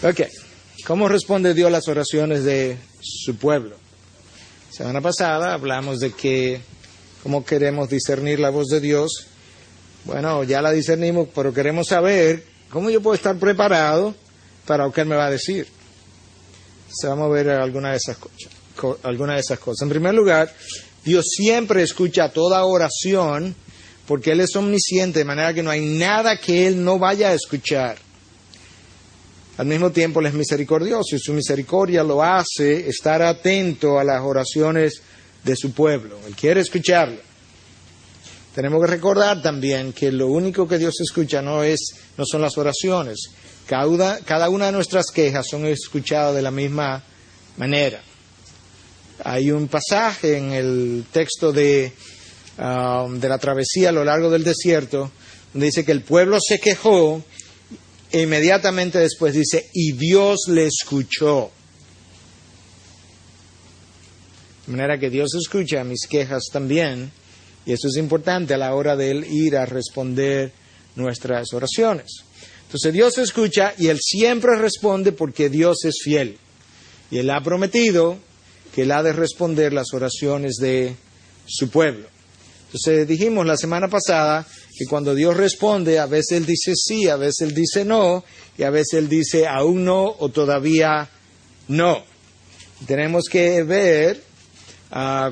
Ok, ¿cómo responde Dios a las oraciones de su pueblo? Semana pasada hablamos de que cómo queremos discernir la voz de Dios. Bueno, ya la discernimos, pero queremos saber cómo yo puedo estar preparado para lo que Él me va a decir. Vamos a ver alguna de esas cosas. En primer lugar, Dios siempre escucha toda oración porque Él es omnisciente, de manera que no hay nada que Él no vaya a escuchar. Al mismo tiempo, Él es misericordioso y su misericordia lo hace estar atento a las oraciones de su pueblo. Él quiere escucharlo. Tenemos que recordar también que lo único que Dios escucha no son las oraciones. Cada una de nuestras quejas son escuchadas de la misma manera. Hay un pasaje en el texto de la travesía a lo largo del desierto donde dice que el pueblo se quejó e inmediatamente después dice, y Dios le escuchó. De manera que Dios escucha mis quejas también, y eso es importante a la hora de Él ir a responder nuestras oraciones. Entonces Dios escucha y Él siempre responde porque Dios es fiel. Y Él ha prometido que Él ha de responder las oraciones de su pueblo. Entonces dijimos la semana pasada que cuando Dios responde, a veces Él dice sí, a veces Él dice no, y a veces Él dice aún no o todavía no. Tenemos que ver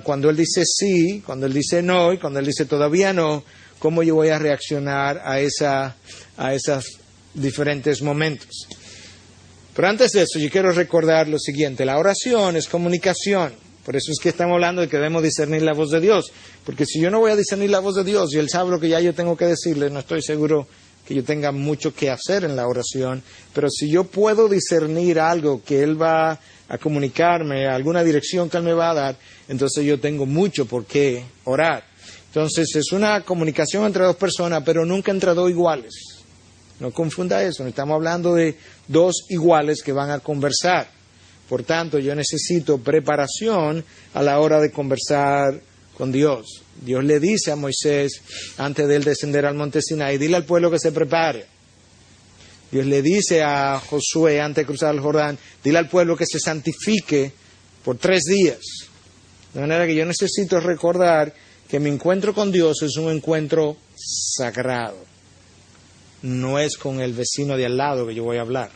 cuando Él dice sí, cuando Él dice no y cuando Él dice todavía no, cómo yo voy a reaccionar a esos diferentes momentos. Pero antes de eso, yo quiero recordar lo siguiente. La oración es comunicación. Por eso es que estamos hablando de que debemos discernir la voz de Dios. Porque si yo no voy a discernir la voz de Dios y Él sabe lo que ya yo tengo que decirle, no estoy seguro que yo tenga mucho que hacer en la oración. Pero si yo puedo discernir algo que Él va a comunicarme, alguna dirección que Él me va a dar, entonces yo tengo mucho por qué orar. Entonces es una comunicación entre dos personas, pero nunca entre dos iguales. No confunda eso, no estamos hablando de dos iguales que van a conversar. Por tanto, yo necesito preparación a la hora de conversar con Dios. Dios le dice a Moisés, antes de él descender al monte Sinaí, dile al pueblo que se prepare. Dios le dice a Josué, antes de cruzar el Jordán, dile al pueblo que se santifique por 3 días. De manera que yo necesito recordar que mi encuentro con Dios es un encuentro sagrado. No es con el vecino de al lado que yo voy a hablar.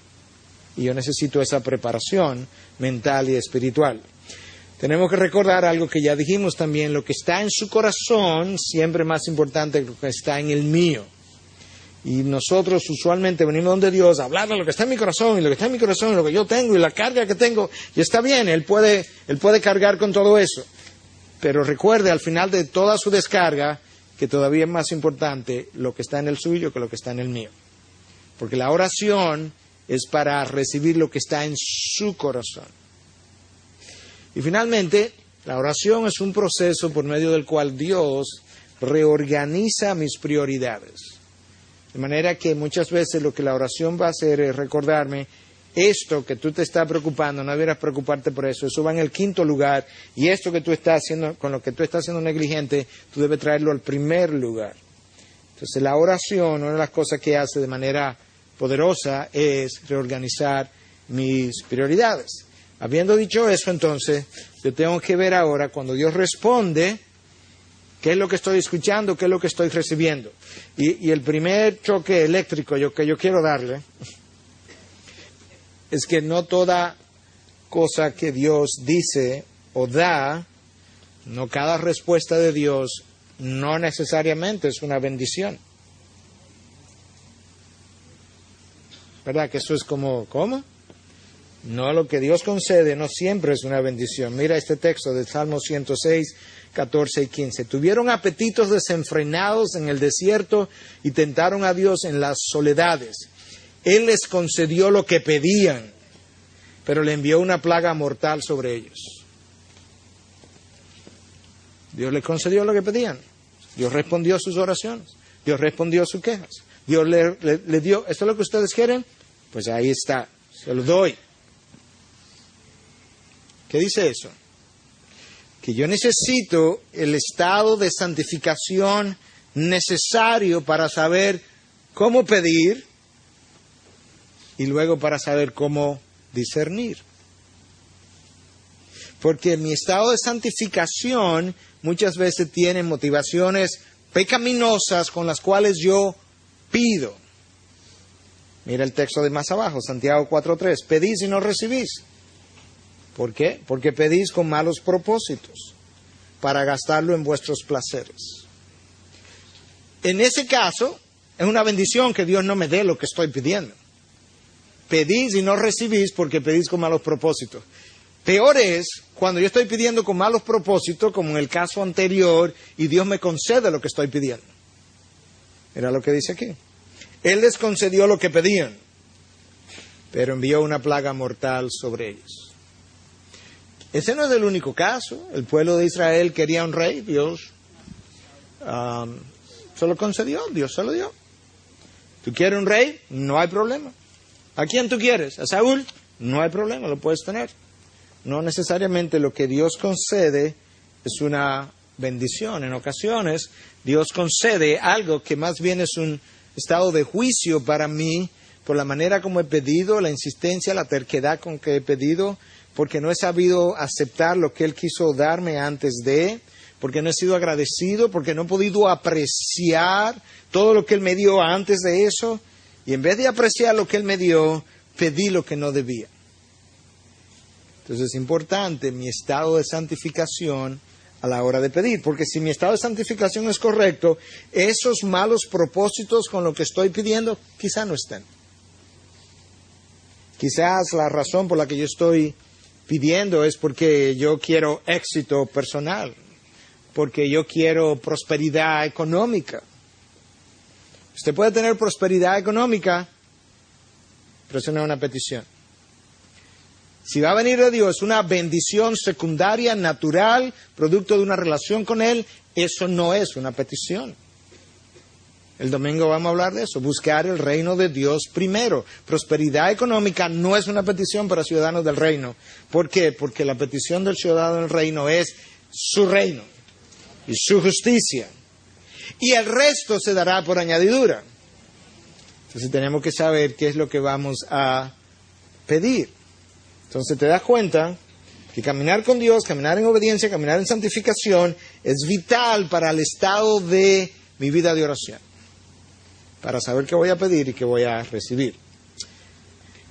Y yo necesito esa preparación mental y espiritual. Tenemos que recordar algo que ya dijimos también, lo que está en su corazón siempre es más importante que lo que está en el mío. Y nosotros usualmente venimos donde Dios a hablar de lo que está en mi corazón, y lo que está en mi corazón, y lo que yo tengo, y la carga que tengo, y está bien, Él puede cargar con todo eso. Pero recuerde al final de toda su descarga que todavía es más importante lo que está en el suyo que lo que está en el mío. Porque la oración es para recibir lo que está en su corazón. Y finalmente, la oración es un proceso por medio del cual Dios reorganiza mis prioridades. De manera que muchas veces lo que la oración va a hacer es recordarme, esto que tú te estás preocupando, no debieras preocuparte por eso, eso va en el 5º lugar, y esto que tú estás haciendo, con lo que tú estás siendo negligente, tú debes traerlo al 1er lugar. Entonces la oración, una de las cosas que hace de manera poderosa es reorganizar mis prioridades. Habiendo dicho eso, entonces, yo tengo que ver ahora, cuando Dios responde, qué es lo que estoy escuchando, qué es lo que estoy recibiendo. Y el primer choque eléctrico que yo quiero darle es que no toda cosa que Dios dice o da, no cada respuesta de Dios, no necesariamente es una bendición. ¿Verdad? Que eso es como, ¿cómo? No, lo que Dios concede no siempre es una bendición. Mira este texto del Salmo 106, 14 y 15. Tuvieron apetitos desenfrenados en el desierto y tentaron a Dios en las soledades. Él les concedió lo que pedían, pero le envió una plaga mortal sobre ellos. Dios les concedió lo que pedían. Dios respondió a sus oraciones. Dios respondió a sus quejas. Dios le dio, ¿esto es lo que ustedes quieren? Pues ahí está, se lo doy. ¿Qué dice eso? Que yo necesito el estado de santificación necesario para saber cómo pedir y luego para saber cómo discernir. Porque mi estado de santificación muchas veces tiene motivaciones pecaminosas con las cuales yo pido. Mira el texto de más abajo, Santiago 4:3. Pedís y no recibís. ¿Por qué? Porque pedís con malos propósitos, para gastarlo en vuestros placeres. En ese caso, es una bendición que Dios no me dé lo que estoy pidiendo. Pedís y no recibís porque pedís con malos propósitos. Peor es cuando yo estoy pidiendo con malos propósitos, como en el caso anterior, y Dios me concede lo que estoy pidiendo. Mira lo que dice aquí. Él les concedió lo que pedían, pero envió una plaga mortal sobre ellos. Ese no es el único caso. El pueblo de Israel quería un rey, Dios se lo concedió, Dios se lo dio. ¿Tú quieres un rey? No hay problema. ¿A quién tú quieres? ¿A Saúl? No hay problema, lo puedes tener. No necesariamente lo que Dios concede es una bendición. En ocasiones Dios concede algo que más bien es un estado de juicio para mí por la manera como he pedido, la insistencia, la terquedad con que he pedido, porque no he sabido aceptar lo que Él quiso darme antes de, porque no he sido agradecido, porque no he podido apreciar todo lo que Él me dio antes de eso, y en vez de apreciar lo que Él me dio, pedí lo que no debía. Entonces es importante mi estado de santificación a la hora de pedir, porque si mi estado de santificación es correcto, esos malos propósitos con lo que estoy pidiendo quizá no estén. Quizás la razón por la que yo estoy pidiendo es porque yo quiero éxito personal, porque yo quiero prosperidad económica. Usted puede tener prosperidad económica, pero eso no es una petición. Si va a venir de Dios una bendición secundaria, natural, producto de una relación con Él, eso no es una petición. El domingo vamos a hablar de eso, buscar el reino de Dios primero. Prosperidad económica no es una petición para ciudadanos del reino. ¿Por qué? Porque la petición del ciudadano del reino es su reino y su justicia. Y el resto se dará por añadidura. Entonces tenemos que saber qué es lo que vamos a pedir. Entonces te das cuenta que caminar con Dios, caminar en obediencia, caminar en santificación es vital para el estado de mi vida de oración, para saber qué voy a pedir y qué voy a recibir.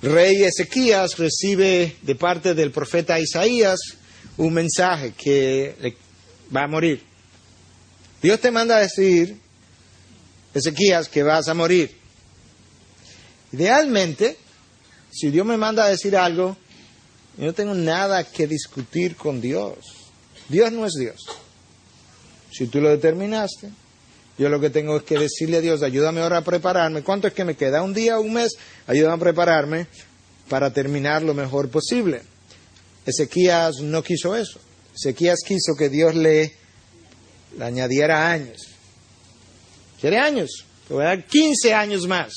El rey Ezequías recibe de parte del profeta Isaías un mensaje que va a morir. Dios te manda a decir, Ezequías, que vas a morir. Idealmente, si Dios me manda a decir algo, yo no tengo nada que discutir con Dios. Dios no es Dios. Si tú lo determinaste, yo lo que tengo es que decirle a Dios, ayúdame ahora a prepararme. ¿Cuánto es que me queda? ¿Un día, un mes? Ayúdame a prepararme para terminar lo mejor posible. Ezequías no quiso eso. Ezequías quiso que Dios le añadiera años. ¿Quiere años? Te voy a dar 15 años más.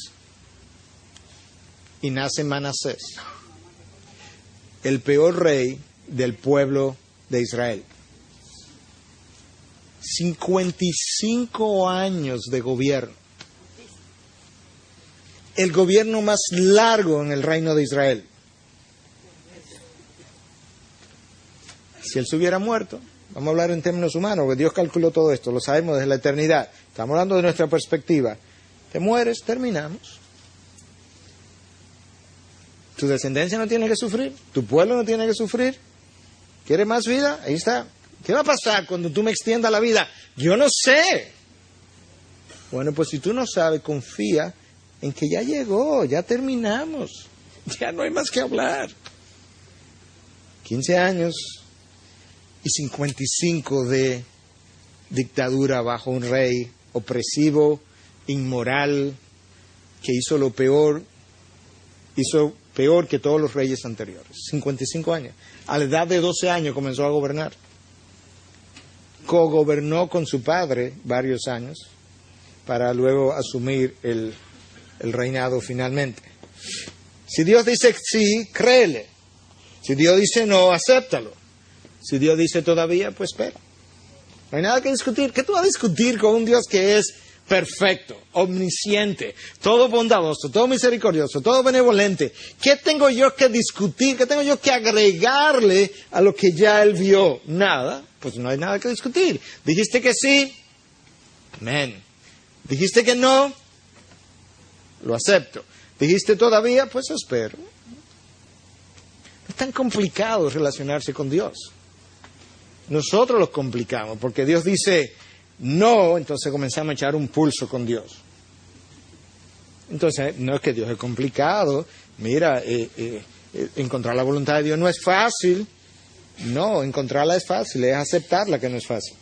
Y nace Manasés, el peor rey del pueblo de Israel. 55 años de gobierno. El gobierno más largo en el reino de Israel. Si él se hubiera muerto, vamos a hablar en términos humanos, porque Dios calculó todo esto, lo sabemos desde la eternidad. Estamos hablando de nuestra perspectiva. Te mueres, terminamos. Tu descendencia no tiene que sufrir, tu pueblo no tiene que sufrir. ¿Quieres más vida? Ahí está. ¿Qué va a pasar cuando tú me extiendas la vida? Yo no sé. Bueno, pues si tú no sabes, confía en que ya llegó, ya terminamos. Ya no hay más que hablar. 15 años y 55 de dictadura bajo un rey opresivo, inmoral, que hizo lo peor, hizo peor que todos los reyes anteriores. 55 años. A la edad de 12 años comenzó a gobernar. Cogobernó con su padre varios años para luego asumir el reinado finalmente. Si Dios dice sí, créele. Si Dios dice no, acéptalo. Si Dios dice todavía, pues espera. No hay nada que discutir. ¿Qué tú vas a discutir con un Dios que es perfecto, omnisciente, todo bondadoso, todo misericordioso, todo benevolente. ¿Qué tengo yo que discutir? ¿Qué tengo yo que agregarle a lo que ya Él vio? Nada, pues no hay nada que discutir. Dijiste que sí, amén. Dijiste que no, lo acepto. Dijiste todavía, pues espero. No es tan complicado relacionarse con Dios. Nosotros lo complicamos, porque Dios dice no, entonces comenzamos a echar un pulso con Dios. Entonces, no es que Dios es complicado. Mira, encontrar la voluntad de Dios no es fácil. No, encontrarla es fácil, es aceptarla que no es fácil.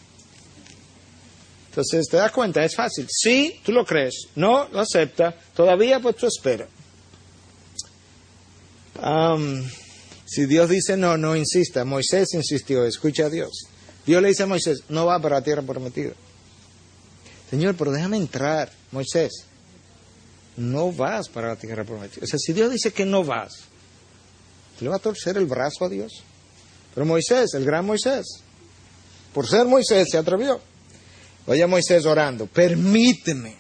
Entonces, ¿te das cuenta? Es fácil. Sí, tú lo crees. No, lo acepta. Todavía, pues tú espera. Si Dios dice no, no insista. Moisés insistió, escucha a Dios. Dios le dice a Moisés, no va para la tierra prometida. Señor, pero déjame entrar, Moisés. No vas para la tierra prometida. O sea, si Dios dice que no vas, ¿le va a torcer el brazo a Dios? Pero Moisés, el gran Moisés, por ser Moisés, se atrevió. Oye a Moisés orando, permíteme,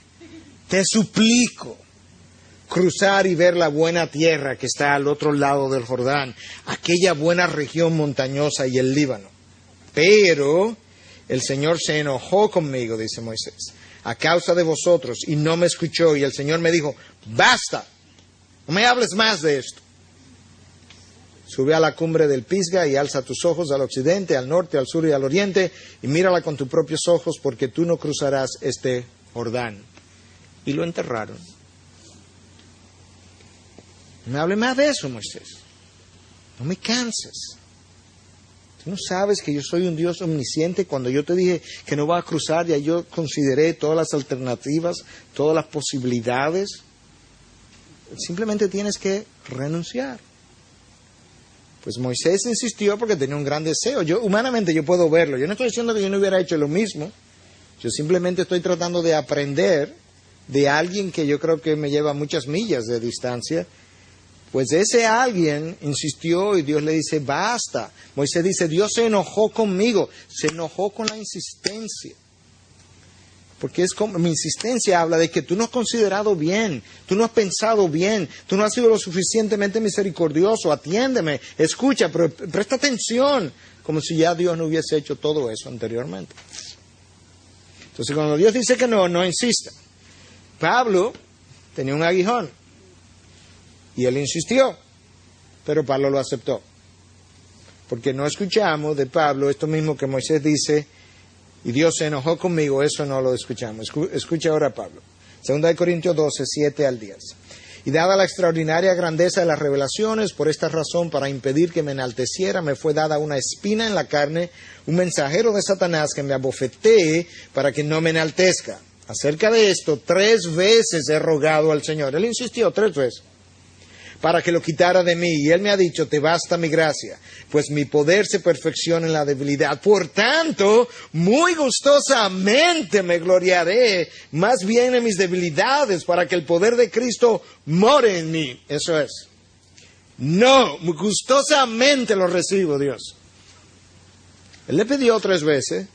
te suplico, cruzar y ver la buena tierra que está al otro lado del Jordán, aquella buena región montañosa y el Líbano. Pero el Señor se enojó conmigo, dice Moisés, a causa de vosotros, y no me escuchó. Y el Señor me dijo, basta, no me hables más de esto. Sube a la cumbre del Pisga y alza tus ojos al occidente, al norte, al sur y al oriente, y mírala con tus propios ojos, porque tú no cruzarás este Jordán. Y lo enterraron. No me hable más de eso, Moisés. No me canses. ¿Tú no sabes que yo soy un Dios omnisciente? Cuando yo te dije que no vas a cruzar, ya yo consideré todas las alternativas, todas las posibilidades. Simplemente tienes que renunciar. Pues Moisés insistió porque tenía un gran deseo. Humanamente yo puedo verlo. Yo no estoy diciendo que yo no hubiera hecho lo mismo. Yo simplemente estoy tratando de aprender de alguien que yo creo que me lleva muchas millas de distancia. Pues ese alguien insistió y Dios le dice, basta. Moisés dice, Dios se enojó conmigo, se enojó con la insistencia. Porque es como, mi insistencia habla de que tú no has considerado bien, tú no has pensado bien, tú no has sido lo suficientemente misericordioso, atiéndeme, escucha, pero presta atención, como si ya Dios no hubiese hecho todo eso anteriormente. Entonces cuando Dios dice que no, no insista. Pablo tenía un aguijón. Y él insistió, pero Pablo lo aceptó. Porque no escuchamos de Pablo esto mismo que Moisés dice, y Dios se enojó conmigo, eso no lo escuchamos. Escucha ahora Pablo. 2 Corintios 12, 7 al 10. Y dada la extraordinaria grandeza de las revelaciones, por esta razón, para impedir que me enalteciera, me fue dada una espina en la carne, un mensajero de Satanás que me abofetee para que no me enaltezca. Acerca de esto, 3 veces he rogado al Señor. Él insistió 3 veces. Para que lo quitara de mí. Y Él me ha dicho, te basta mi gracia, pues mi poder se perfecciona en la debilidad. Por tanto, muy gustosamente me gloriaré, más bien en mis debilidades, para que el poder de Cristo more en mí. Eso es. No, muy gustosamente lo recibo, Dios. Él le pidió 3 veces,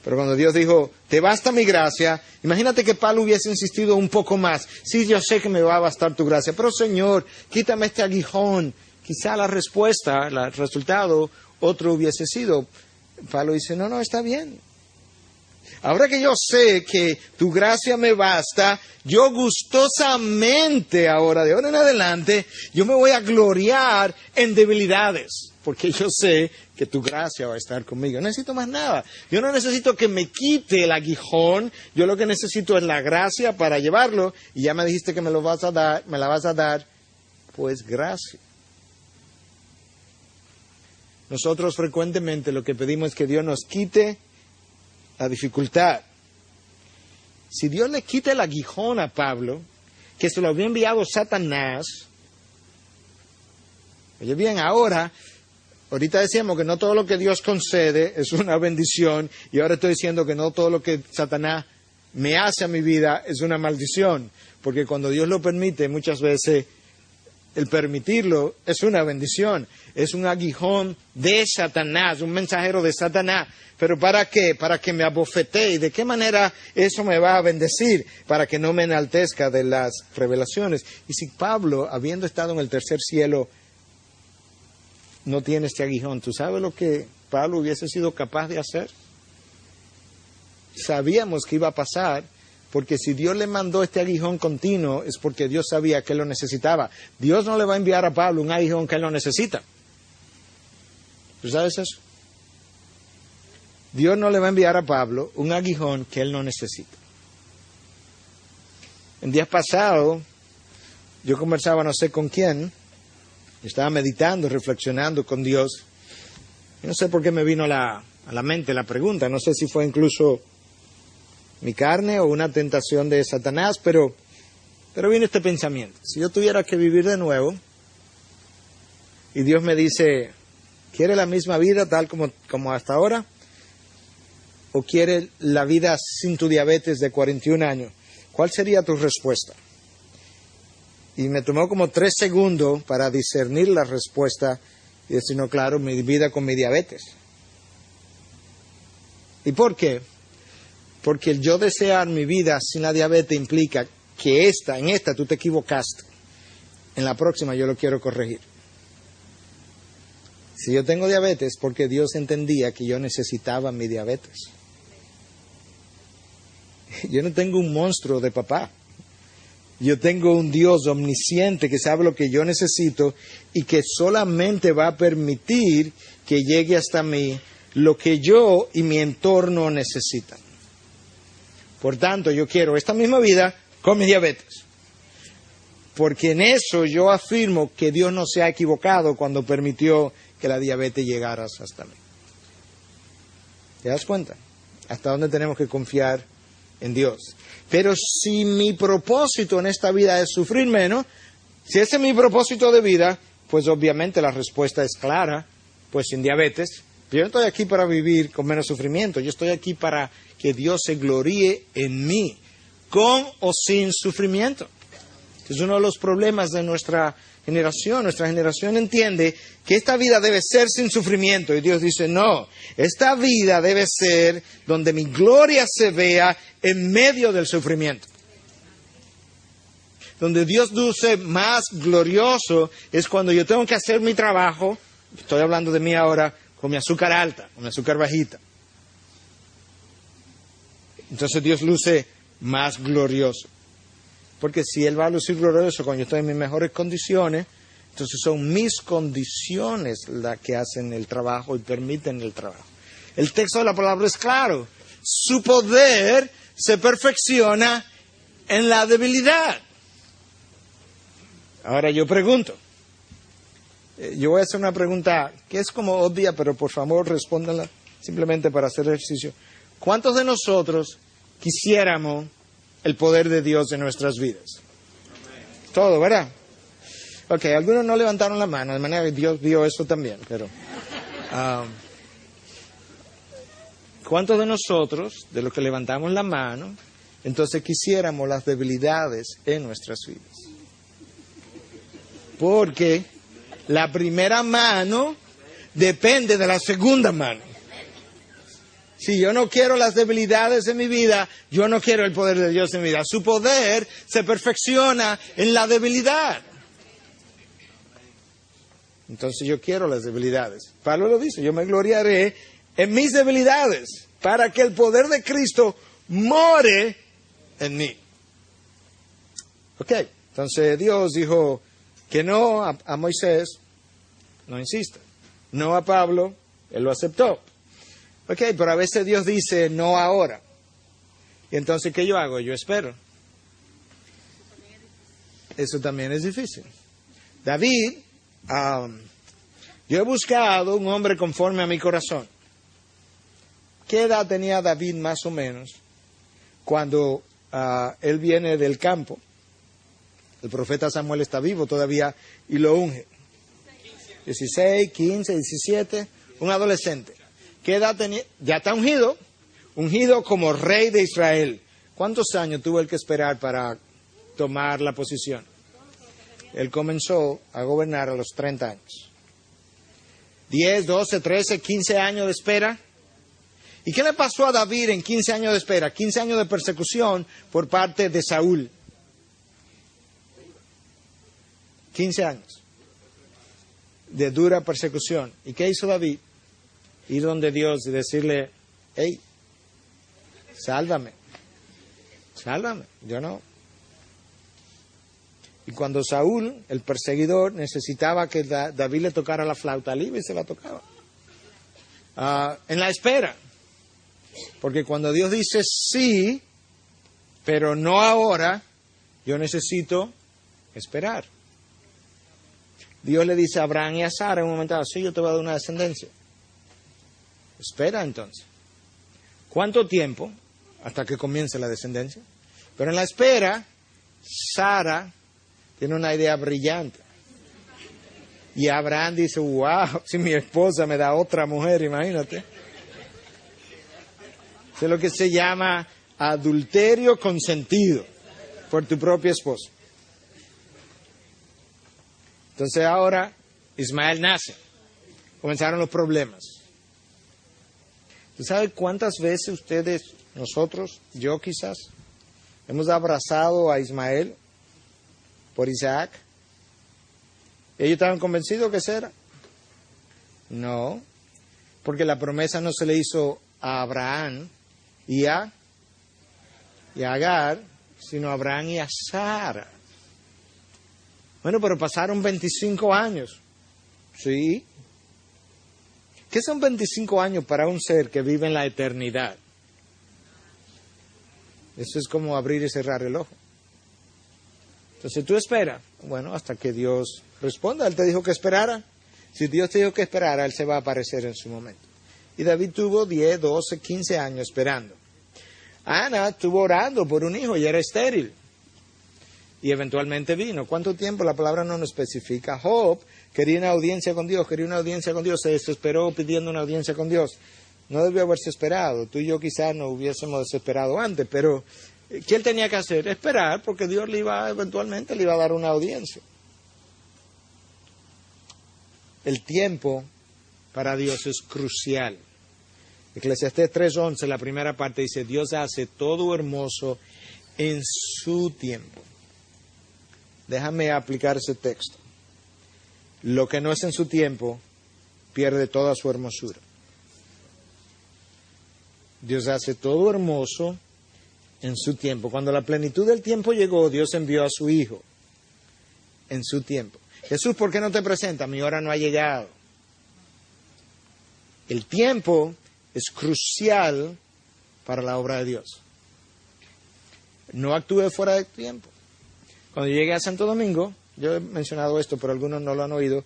pero cuando Dios dijo, te basta mi gracia, imagínate que Pablo hubiese insistido un poco más. Sí, yo sé que me va a bastar tu gracia, pero Señor, quítame este aguijón. Quizá la respuesta, el resultado, otro hubiese sido. Pablo dice, no, está bien. Ahora que yo sé que tu gracia me basta, yo gustosamente ahora, de ahora en adelante, yo me voy a gloriar en debilidades. Porque yo sé que tu gracia va a estar conmigo. No necesito más nada. Yo no necesito que me quite el aguijón. Yo lo que necesito es la gracia para llevarlo. Y ya me dijiste que me la vas a dar. Pues gracias. Nosotros frecuentemente lo que pedimos es que Dios nos quite la dificultad. Si Dios le quita el aguijón a Pablo, que se lo había enviado Satanás, oye bien, ahorita decíamos que no todo lo que Dios concede es una bendición, y ahora estoy diciendo que no todo lo que Satanás me hace a mi vida es una maldición, porque cuando Dios lo permite, muchas veces el permitirlo es una bendición. Es un aguijón de Satanás, un mensajero de Satanás. ¿Pero para qué? Para que me abofetee. ¿Y de qué manera eso me va a bendecir? Para que no me enaltezca de las revelaciones. Y si Pablo, habiendo estado en el tercer cielo, no tiene este aguijón, ¿tú sabes lo que Pablo hubiese sido capaz de hacer? Sabíamos que iba a pasar, porque si Dios le mandó este aguijón continuo, es porque Dios sabía que él lo necesitaba. Dios no le va a enviar a Pablo un aguijón que él no necesita. ¿Tú sabes eso? Dios no le va a enviar a Pablo un aguijón que él no necesita. En días pasados, yo conversaba no sé con quién, estaba meditando, reflexionando con Dios. Y no sé por qué me vino a la mente la pregunta, no sé si fue incluso mi carne o una tentación de Satanás, pero viene este pensamiento. Si yo tuviera que vivir de nuevo, y Dios me dice, ¿quiere la misma vida tal como hasta ahora? ¿O quiere la vida sin tu diabetes de 41 años? ¿Cuál sería tu respuesta? Y me tomó como 3 segundos para discernir la respuesta y decir, no, claro, mi vida con mi diabetes. ¿Y por qué? Porque el yo desear mi vida sin la diabetes implica que en esta tú te equivocaste. En la próxima yo lo quiero corregir. Si yo tengo diabetes, porque Dios entendía que yo necesitaba mi diabetes. Yo no tengo un monstruo de papá. Yo tengo un Dios omnisciente que sabe lo que yo necesito y que solamente va a permitir que llegue hasta mí lo que yo y mi entorno necesitan. Por tanto, yo quiero esta misma vida con mi diabetes. Porque en eso yo afirmo que Dios no se ha equivocado cuando permitió que la diabetes llegara hasta mí. ¿Te das cuenta? Hasta dónde tenemos que confiar en Dios. Pero si mi propósito en esta vida es sufrir menos, si ese es mi propósito de vida, pues obviamente la respuesta es clara, pues sin diabetes. Yo no estoy aquí para vivir con menos sufrimiento, yo estoy aquí para que Dios se gloríe en mí, con o sin sufrimiento. Es uno de los problemas de nuestra generación. Nuestra generación entiende que esta vida debe ser sin sufrimiento. Y Dios dice, no, esta vida debe ser donde mi gloria se vea en medio del sufrimiento. Donde Dios luce más glorioso es cuando yo tengo que hacer mi trabajo, estoy hablando de mí ahora, con mi azúcar alta, con mi azúcar bajita. Entonces Dios luce más glorioso. Porque si Él va a lucir glorioso cuando yo estoy en mis mejores condiciones, entonces son mis condiciones las que hacen el trabajo y permiten el trabajo. El texto de la palabra es claro. Su poder se perfecciona en la debilidad. Ahora yo pregunto. Yo voy a hacer una pregunta que es como obvia, pero por favor respóndanla simplemente para hacer ejercicio. ¿Cuántos de nosotros quisiéramos el poder de Dios en nuestras vidas? Todo, ¿verdad? Ok, algunos no levantaron la mano, de manera que Dios vio eso también, pero... ¿cuántos de nosotros, de los que levantamos la mano, entonces quisiéramos las debilidades en nuestras vidas? Porque la primera mano depende de la segunda mano. Si yo no quiero las debilidades en mi vida, yo no quiero el poder de Dios en mi vida. Su poder se perfecciona en la debilidad. Entonces yo quiero las debilidades. Pablo lo dice, yo me gloriaré en mis debilidades para que el poder de Cristo more en mí. Ok, entonces Dios dijo que no a Moisés, no insista. No a Pablo, él lo aceptó. Ok, pero a veces Dios dice, no ahora. Y entonces, ¿qué yo hago? Yo espero. Eso también es difícil. David, yo he buscado un hombre conforme a mi corazón. ¿Qué edad tenía David más o menos cuando él viene del campo? El profeta Samuel está vivo todavía y lo unge. 16, 15, 17, un adolescente. ¿Qué edad tenía? Ya está ungido como rey de Israel. ¿Cuántos años tuvo él que esperar para tomar la posición? él comenzó a gobernar a los 30 años. 10, 12, 13, 15 años de espera. ¿Y qué le pasó a David en 15 años de espera? 15 años de persecución por parte de Saúl. 15 años de dura persecución. ¿Y qué hizo David? Ir donde Dios y decirle, hey, sálvame, yo no. Y cuando Saúl, el perseguidor, necesitaba que David le tocara la flauta libre, se la tocaba. En la espera. Porque cuando Dios dice sí, pero no ahora, yo necesito esperar. Dios le dice a Abraham y a Sara en un momento, sí, yo te voy a dar una descendencia. Espera entonces. ¿Cuánto tiempo? Hasta que comience la descendencia. Pero en la espera, Sara tiene una idea brillante. Y Abraham dice, wow, si mi esposa me da otra mujer, imagínate. Es lo que se llama adulterio consentido por tu propia esposa. Entonces ahora Ismael nace. Comenzaron los problemas. ¿Tú sabes cuántas veces ustedes, nosotros, yo quizás, hemos abrazado a Ismael por Isaac? ¿Ellos estaban convencidos que ese era? No, porque la promesa no se le hizo a Abraham y a Agar, sino a Abraham y a Sara. Bueno, pero pasaron 25 años. ¿Sí? ¿Qué son 25 años para un ser que vive en la eternidad? Eso es como abrir y cerrar el ojo. Entonces tú esperas, bueno, hasta que Dios responda. Él te dijo que esperara. Si Dios te dijo que esperara, Él se va a aparecer en su momento. Y David tuvo 10, 12, 15 años esperando. Ana estuvo orando por un hijo y era estéril. Y eventualmente vino. ¿Cuánto tiempo? La palabra no nos especifica. Job quería una audiencia con Dios, se desesperó pidiendo una audiencia con Dios. No debió haberse esperado. Tú y yo quizás no hubiésemos desesperado antes, pero ¿qué él tenía que hacer? Esperar, porque Dios eventualmente le iba a dar una audiencia. El tiempo para Dios es crucial. Eclesiastés 3:11, la primera parte dice, Dios hace todo hermoso en su tiempo. Déjame aplicar ese texto. Lo que no es en su tiempo pierde toda su hermosura. Dios hace todo hermoso en su tiempo. Cuando la plenitud del tiempo llegó, Dios envió a su Hijo en su tiempo. Jesús, ¿por qué no te presenta? Mi hora no ha llegado. El tiempo es crucial para la obra de Dios. No actúe fuera de tiempo. Cuando llegué a Santo Domingo, yo he mencionado esto, pero algunos no lo han oído,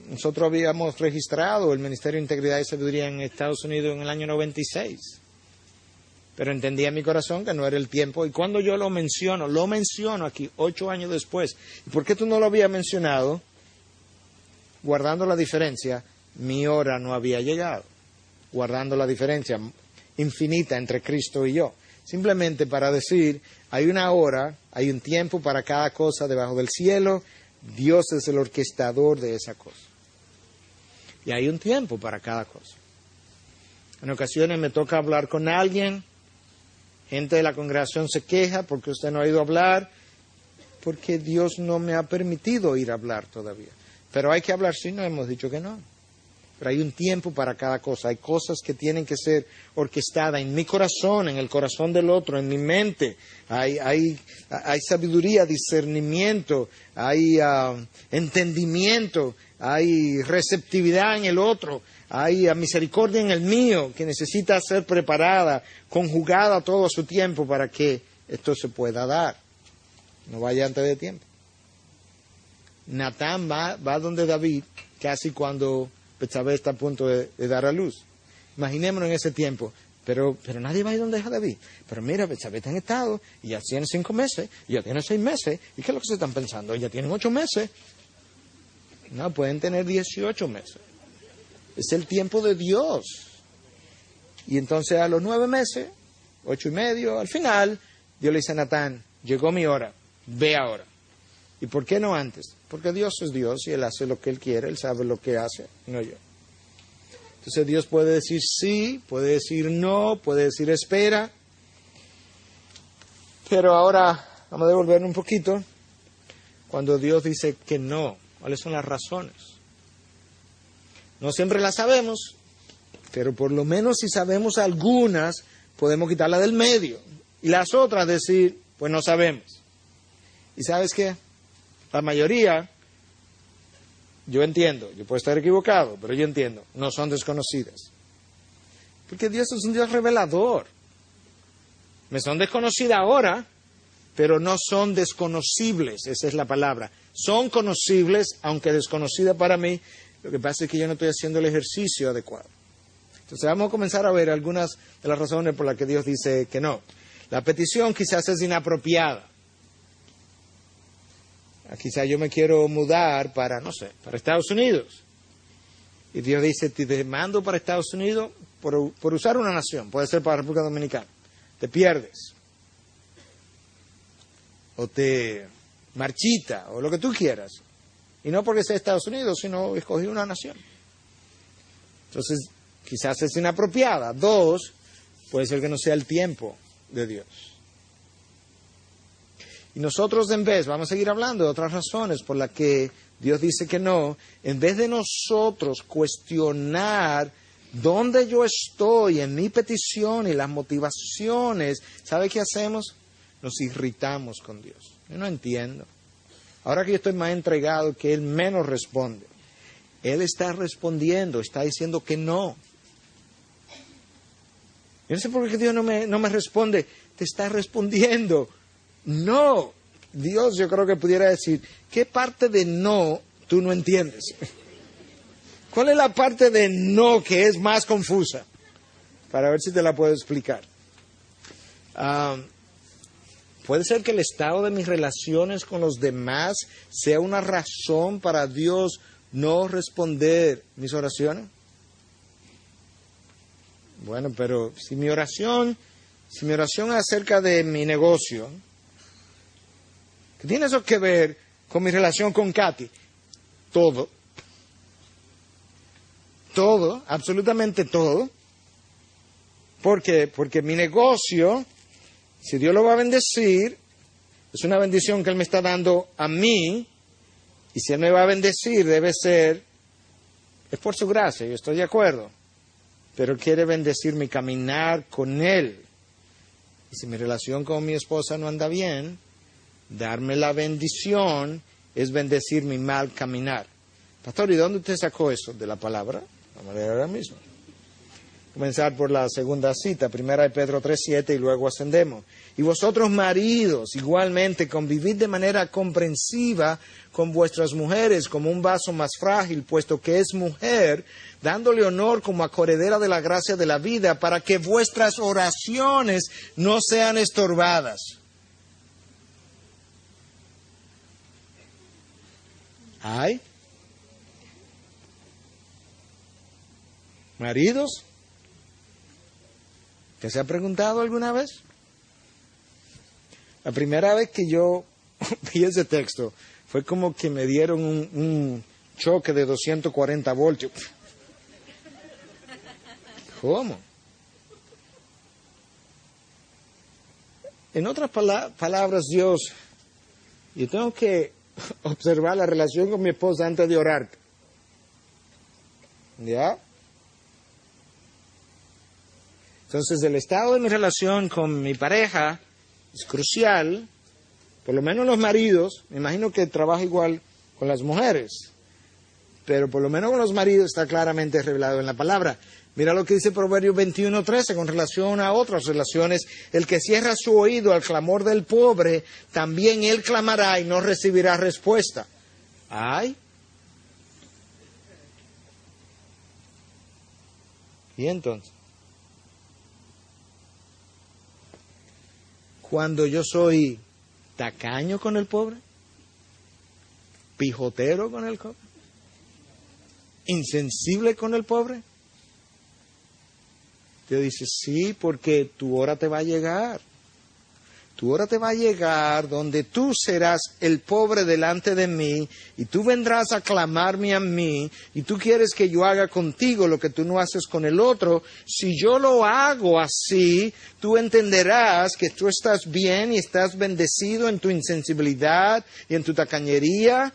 nosotros habíamos registrado el Ministerio de Integridad y Sabiduría en Estados Unidos en el año 96. Pero entendí en mi corazón que no era el tiempo. Y cuando yo lo menciono aquí 8 años después. ¿Y por qué tú no lo habías mencionado? Guardando la diferencia, mi hora no había llegado. Guardando la diferencia infinita entre Cristo y yo. Simplemente para decir, hay una hora, hay un tiempo para cada cosa debajo del cielo. Dios es el orquestador de esa cosa. Y hay un tiempo para cada cosa. En ocasiones me toca hablar con alguien, gente de la congregación se queja porque usted no ha ido a hablar, porque Dios no me ha permitido ir a hablar todavía. Pero hay que hablar, sí, no hemos dicho que no. Pero hay un tiempo para cada cosa. Hay cosas que tienen que ser orquestadas en mi corazón, en el corazón del otro, en mi mente. Hay sabiduría, discernimiento, hay entendimiento, hay receptividad en el otro, hay misericordia en el mío, que necesita ser preparada, conjugada todo a su tiempo para que esto se pueda dar. No vaya antes de tiempo. Natán va donde David, casi cuando Betsabé está a punto de dar a luz. Imaginémonos en ese tiempo. Pero nadie va a ir donde deja David. Pero mira, Betsabé está en estado, y ya tiene 5 meses, y ya tiene 6 meses. ¿Y qué es lo que se están pensando? Ya tienen 8 meses. No, pueden tener 18 meses. Es el tiempo de Dios. Y entonces a los 9 meses, 8 y medio, al final, Dios le dice a Natán, llegó mi hora, ve ahora. ¿Y por qué no antes? Porque Dios es Dios y Él hace lo que Él quiere, Él sabe lo que hace, no yo. Entonces Dios puede decir sí, puede decir no, puede decir espera. Pero ahora vamos a devolver un poquito. Cuando Dios dice que no, ¿cuáles son las razones? No siempre las sabemos, pero por lo menos si sabemos algunas, podemos quitarlas del medio. Y las otras decir, pues no sabemos. ¿Y sabes qué? La mayoría, yo entiendo, yo puedo estar equivocado, pero yo entiendo, no son desconocidas. Porque Dios es un Dios revelador. Me son desconocidas ahora, pero no son desconocibles, esa es la palabra. Son conocibles, aunque desconocidas para mí. Lo que pasa es que yo no estoy haciendo el ejercicio adecuado. Entonces vamos a comenzar a ver algunas de las razones por las que Dios dice que no. La petición quizás es inapropiada. Quizás yo me quiero mudar para, no sé, para Estados Unidos. Y Dios dice, te mando para Estados Unidos por usar una nación. Puede ser para la República Dominicana. Te pierdes. O te marchita, o lo que tú quieras. Y no porque sea Estados Unidos, sino escogí una nación. Entonces, quizás es inapropiada. 2, puede ser que no sea el tiempo de Dios. Y nosotros vamos a seguir hablando de otras razones por las que Dios dice que no, en vez de nosotros cuestionar dónde yo estoy en mi petición y las motivaciones, ¿sabe qué hacemos? Nos irritamos con Dios. Yo no entiendo. Ahora que yo estoy más entregado, que Él menos responde. Él está respondiendo, está diciendo que no. Yo no sé por qué Dios no me responde. Te está respondiendo. No. Dios, yo creo que pudiera decir, ¿qué parte de no tú no entiendes? ¿Cuál es la parte de no que es más confusa? Para ver si te la puedo explicar. ¿Puede ser que el estado de mis relaciones con los demás sea una razón para Dios no responder mis oraciones? Bueno, pero si mi oración es acerca de mi negocio, ¿qué tiene eso que ver con mi relación con Katy? Todo. Todo, absolutamente todo. ¿Por qué? Porque mi negocio, si Dios lo va a bendecir, es una bendición que Él me está dando a mí, y si Él me va a bendecir, es por su gracia, yo estoy de acuerdo, pero Él quiere bendecir mi caminar con Él. Y si mi relación con mi esposa no anda bien, darme la bendición es bendecir mi mal caminar. Pastor, ¿y dónde usted sacó eso? De la palabra. Vamos a leer ahora mismo. Comenzar por la segunda cita, 1 Pedro 3:7, y luego ascendemos. Y vosotros, maridos, igualmente, convivid de manera comprensiva con vuestras mujeres, como un vaso más frágil, puesto que es mujer, dándole honor como acoheredera de la gracia de la vida, para que vuestras oraciones no sean estorbadas. ¿Ay? ¿Maridos? ¿Usted se ha preguntado alguna vez? La primera vez que yo vi ese texto fue como que me dieron un choque de 240 voltios. ¿Cómo? En otras palabras, Dios, yo tengo que observar la relación con mi esposa antes de orar. ¿Ya? Entonces, el estado de mi relación con mi pareja es crucial, por lo menos los maridos, me imagino que trabaja igual con las mujeres, pero por lo menos con los maridos está claramente revelado en la palabra. Mira lo que dice Proverbios 21:13 con relación a otras relaciones. El que cierra su oído al clamor del pobre, también él clamará y no recibirá respuesta. ¡Ay! ¿Y entonces? Cuando yo soy tacaño con el pobre, pijotero con el pobre, insensible con el pobre, Dios dice, sí, porque tu hora te va a llegar. tu hora te va a llegar donde tú serás el pobre delante de mí y tú vendrás a clamarme a mí y tú quieres que yo haga contigo lo que tú no haces con el otro. Si yo lo hago así, tú entenderás que tú estás bien y estás bendecido en tu insensibilidad y en tu tacañería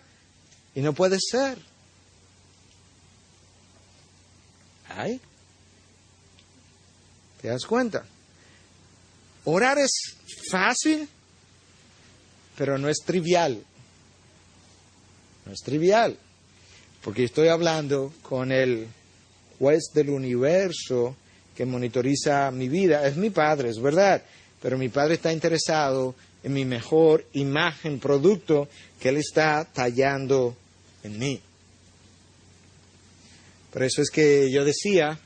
y no puede ser. ¿Ay? ¿Te das cuenta? Orar es fácil, pero no es trivial. No es trivial, porque estoy hablando con el juez del universo que monitoriza mi vida. Es mi padre, es verdad, pero mi padre está interesado en mi mejor imagen, producto que él está tallando en mí. Por eso es que yo decía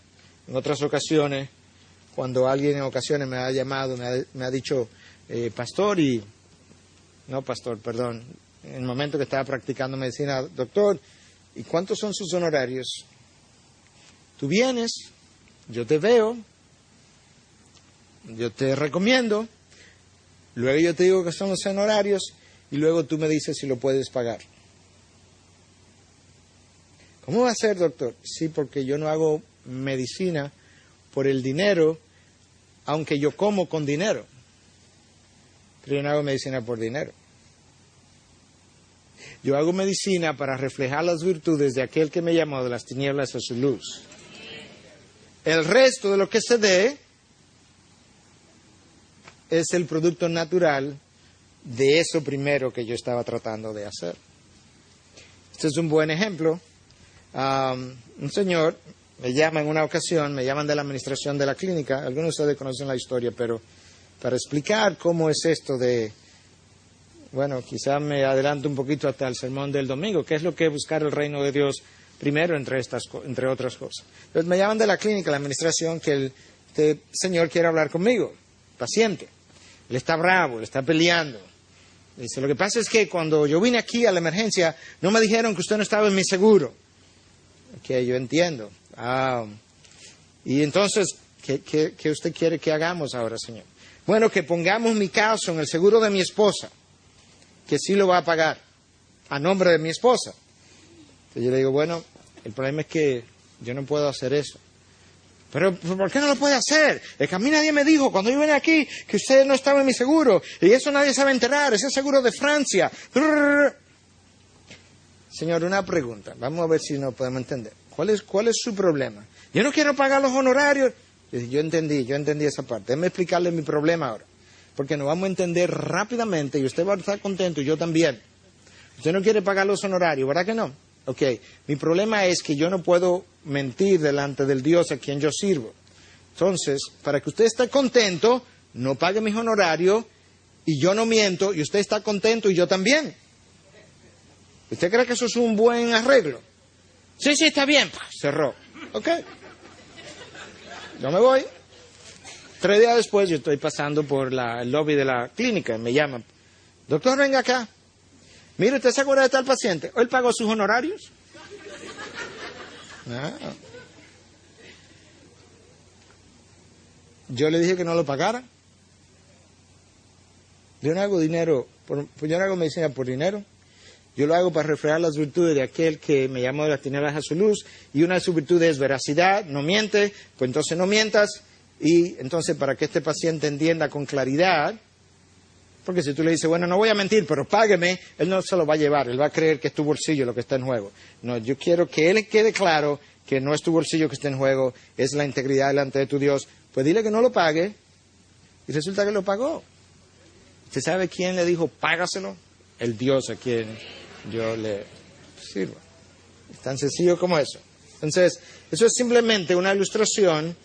en otras ocasiones, cuando alguien en ocasiones me ha llamado, me ha dicho, pastor, en el momento que estaba practicando medicina, doctor, ¿y cuántos son sus honorarios? Tú vienes, yo te veo, yo te recomiendo, luego yo te digo que son los honorarios y luego tú me dices si lo puedes pagar. ¿Cómo va a ser, doctor? Sí, porque yo no hago medicina por el dinero, aunque yo como con dinero. Pero yo no hago medicina por dinero. Yo hago medicina para reflejar las virtudes de aquel que me llamó de las tinieblas a su luz. El resto de lo que se dé es el producto natural de eso primero que yo estaba tratando de hacer. Este es un buen ejemplo. Un señor me llama en una ocasión, me llaman de la administración de la clínica, algunos de ustedes conocen la historia, pero para explicar cómo es esto de, bueno, quizá me adelanto un poquito hasta el sermón del domingo, qué es lo que es buscar el reino de Dios primero entre otras cosas. Entonces me llaman de la clínica, la administración, que este señor quiere hablar conmigo, paciente. Él está bravo, él está peleando. Dice, lo que pasa es que cuando yo vine aquí a la emergencia, no me dijeron que usted no estaba en mi seguro. Ok, yo entiendo. Y entonces, ¿qué usted quiere que hagamos ahora, señor? Bueno, que pongamos mi caso en el seguro de mi esposa, que sí lo va a pagar, a nombre de mi esposa. Entonces yo le digo, bueno, el problema es que yo no puedo hacer eso. Pero, ¿por qué no lo puede hacer? Es que a mí nadie me dijo, cuando yo vine aquí, que usted no estaba en mi seguro, y eso nadie sabe enterar, ese seguro de Francia. Señor, una pregunta, vamos a ver si nos podemos entender. ¿Cuál es su problema? Yo no quiero pagar los honorarios. Yo entendí esa parte. Déjeme explicarle mi problema ahora. Porque nos vamos a entender rápidamente y usted va a estar contento y yo también. Usted no quiere pagar los honorarios, ¿verdad que no? Ok, mi problema es que yo no puedo mentir delante del Dios a quien yo sirvo. Entonces, para que usted esté contento, no pague mis honorarios y yo no miento y usted está contento y yo también. ¿Usted cree que eso es un buen arreglo? Sí, está bien. Cerró. Ok. Yo me voy. 3 días después yo estoy pasando por el lobby de la clínica y me llaman. Doctor, venga acá. Mire, ¿usted se acuerda de tal paciente? ¿Él pagó sus honorarios? No. Yo le dije que no lo pagara. Yo no hago dinero, yo no hago medicina por dinero. Yo lo hago para reflejar las virtudes de aquel que me llamó de las tinieblas a su luz. Y una de sus virtudes es veracidad, no miente, pues entonces no mientas. Y entonces para que este paciente entienda con claridad, porque si tú le dices, bueno, no voy a mentir, pero págueme, él no se lo va a llevar, él va a creer que es tu bolsillo lo que está en juego. No, yo quiero que él quede claro que no es tu bolsillo que está en juego, es la integridad delante de tu Dios. Pues dile que no lo pague, y resulta que lo pagó. ¿Usted sabe quién le dijo, págaselo? El Dios a quien yo le sirvo. Es tan sencillo como eso. Entonces, eso es simplemente una ilustración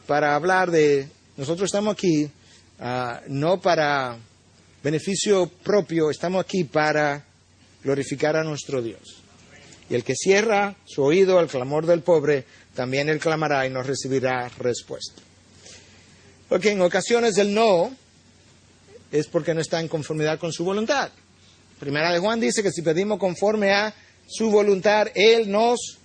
para hablar de, nosotros estamos aquí no para beneficio propio, estamos aquí para glorificar a nuestro Dios. Y el que cierra su oído al clamor del pobre, también él clamará y no recibirá respuesta. Porque en ocasiones el no es porque no está en conformidad con su voluntad. Primera de Juan dice que si pedimos conforme a su voluntad, él nos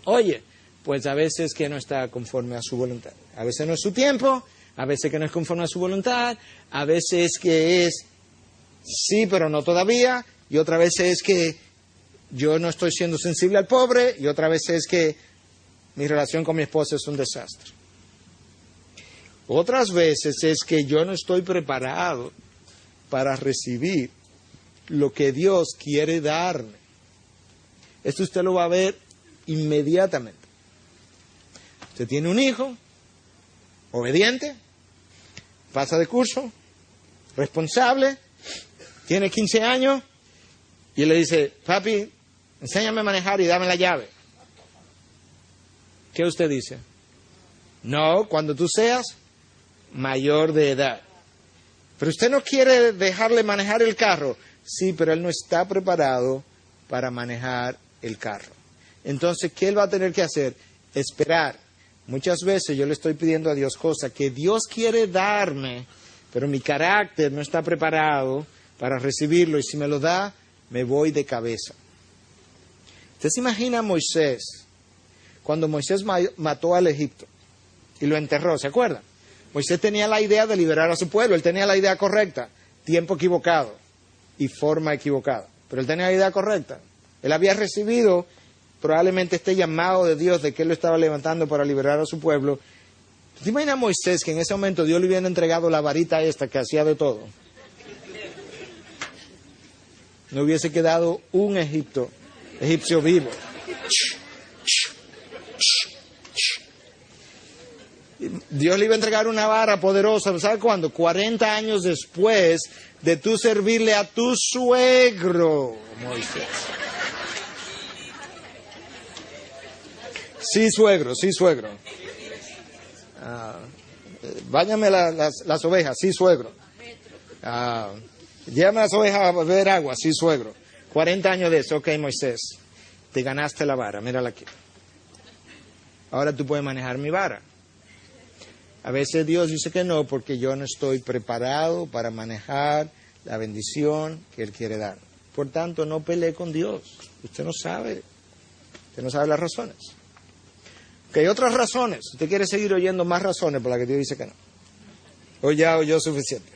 oye. Pues a veces que no está conforme a su voluntad. A veces no es su tiempo, a veces que no es conforme a su voluntad, a veces que es sí, pero no todavía, y otra vez es que yo no estoy siendo sensible al pobre, y otra vez es que mi relación con mi esposa es un desastre. Otras veces es que yo no estoy preparado para recibir lo que Dios quiere darme. Esto usted lo va a ver inmediatamente. Usted tiene un hijo, obediente, pasa de curso, responsable, tiene 15 años, y le dice, papi, enséñame a manejar y dame la llave. ¿Qué usted dice? No, cuando tú seas mayor de edad. Pero usted no quiere dejarle manejar el carro. Sí, pero él no está preparado para manejar el carro. Entonces, ¿qué él va a tener que hacer? Esperar. Muchas veces yo le estoy pidiendo a Dios cosas que Dios quiere darme, pero mi carácter no está preparado para recibirlo, y si me lo da, me voy de cabeza. ¿Usted se imagina a Moisés, cuando Moisés mató al Egipto y lo enterró? ¿Se acuerdan? Moisés tenía la idea de liberar a su pueblo, él tenía la idea correcta, tiempo equivocado y forma equivocada, pero él tenía la idea correcta. Él había recibido probablemente este llamado de Dios de que él lo estaba levantando para liberar a su pueblo. ¿Te imaginas a Moisés que en ese momento Dios le hubiera entregado la varita esta que hacía de todo? No hubiese quedado un egipcio vivo. Dios le iba a entregar una vara poderosa, ¿sabe cuándo? 40 años después de tú servirle a tu suegro, Moisés. Sí, suegro, sí, suegro. Báñame las ovejas, sí, suegro. Llévame las ovejas a beber agua, sí, suegro. 40 años de eso, ok, Moisés, te ganaste la vara, mírala aquí. Ahora tú puedes manejar mi vara. A veces Dios dice que no, porque yo no estoy preparado para manejar la bendición que Él quiere dar. Por tanto, no pelee con Dios. Usted no sabe las razones. Que hay otras razones. Usted quiere seguir oyendo más razones por las que Dios dice que no. O ya oyó suficiente.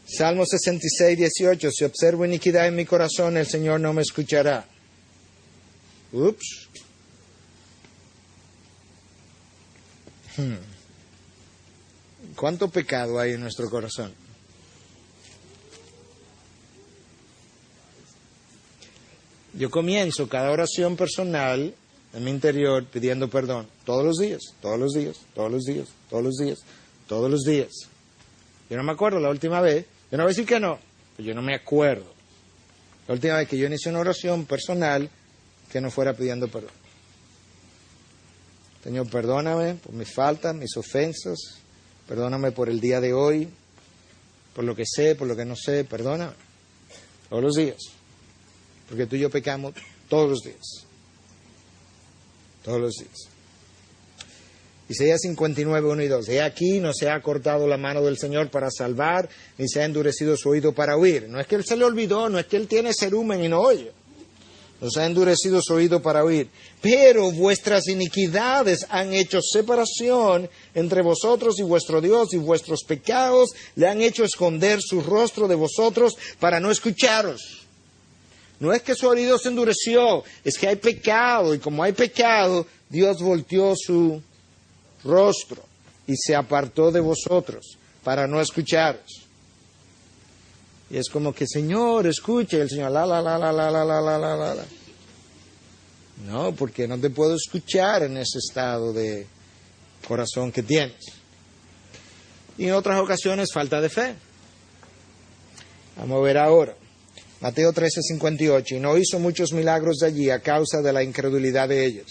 Salmo 66, 18. Si observo iniquidad en mi corazón, el Señor no me escuchará. Ups. ¿Cuánto pecado hay en nuestro corazón? Yo comienzo cada oración personal en mi interior pidiendo perdón todos los días, todos los días, todos los días, todos los días, todos los días. Yo no me acuerdo la última vez, yo no voy a decir que no, pero yo no me acuerdo la última vez que yo inicié una oración personal que no fuera pidiendo perdón. Señor, perdóname por mis faltas, mis ofensas, perdóname por el día de hoy, por lo que sé, por lo que no sé, perdóname. Todos los días. Porque tú y yo pecamos todos los días. Todos los días. Isaías 59, 1 y 2. He aquí, no se ha cortado la mano del Señor para salvar, ni se ha endurecido su oído para oír. No es que Él se le olvidó, no es que Él tiene cerumen y no oye. Nos ha endurecido su oído para oír. Pero vuestras iniquidades han hecho separación entre vosotros y vuestro Dios, y vuestros pecados le han hecho esconder su rostro de vosotros para no escucharos. No es que su oído se endureció, es que hay pecado, y como hay pecado, Dios volteó su rostro y se apartó de vosotros para no escucharos. Y es como que, Señor, escuche, y el Señor, la. No, porque no te puedo escuchar en ese estado de corazón que tienes. Y en otras ocasiones, falta de fe. Vamos a ver ahora. Mateo 13, 58. Y no hizo muchos milagros de allí a causa de la incredulidad de ellos.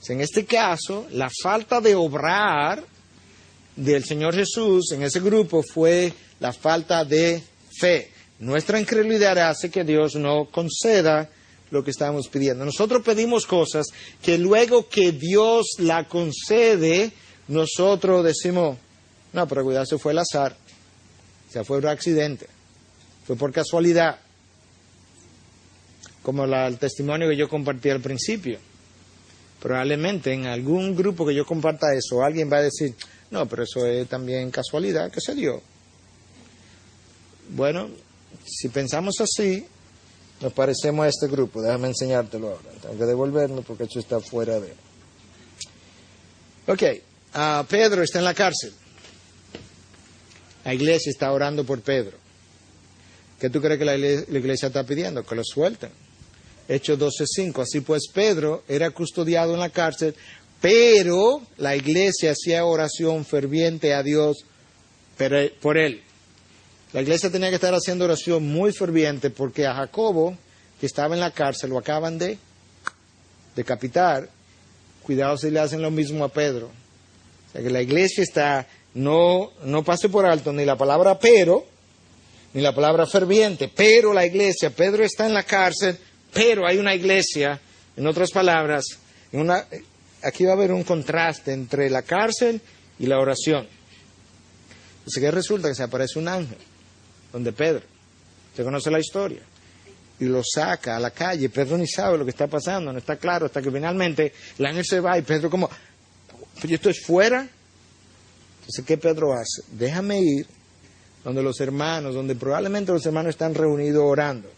En este caso, la falta de obrar del Señor Jesús en ese grupo fue la falta de fe. Nuestra incredulidad hace que Dios no conceda lo que estamos pidiendo. Nosotros pedimos cosas que luego que Dios la concede, nosotros decimos, no, pero cuidado, eso fue el azar. O sea, fue un accidente. Fue por casualidad. Como el testimonio que yo compartí al principio. Probablemente en algún grupo que yo comparta eso, alguien va a decir, no, pero eso es también casualidad que se dio. Bueno, si pensamos así, nos parecemos a este grupo. Déjame enseñártelo ahora. Tengo que devolverlo porque eso está fuera de... Ok, Pedro está en la cárcel. La iglesia está orando por Pedro. ¿Qué tú crees que la iglesia está pidiendo? Que lo suelten. Hechos 12:5. Así pues, Pedro era custodiado en la cárcel, pero la iglesia hacía oración ferviente a Dios por él. La iglesia tenía que estar haciendo oración muy ferviente porque a Jacobo, que estaba en la cárcel, lo acaban de decapitar. Cuidado si le hacen lo mismo a Pedro. O sea que la iglesia está, no pase por alto ni la palabra pero, ni la palabra ferviente, pero la iglesia, Pedro está en la cárcel, pero hay una iglesia, en otras palabras, aquí va a haber un contraste entre la cárcel y la oración. Entonces, ¿qué resulta? Que se aparece un ángel, donde Pedro, usted conoce la historia, y lo saca a la calle. Pedro ni sabe lo que está pasando, no está claro, hasta que finalmente el ángel se va y Pedro como, pues yo estoy fuera. Entonces, ¿qué Pedro hace? Déjame ir donde los hermanos, donde probablemente los hermanos están reunidos orando.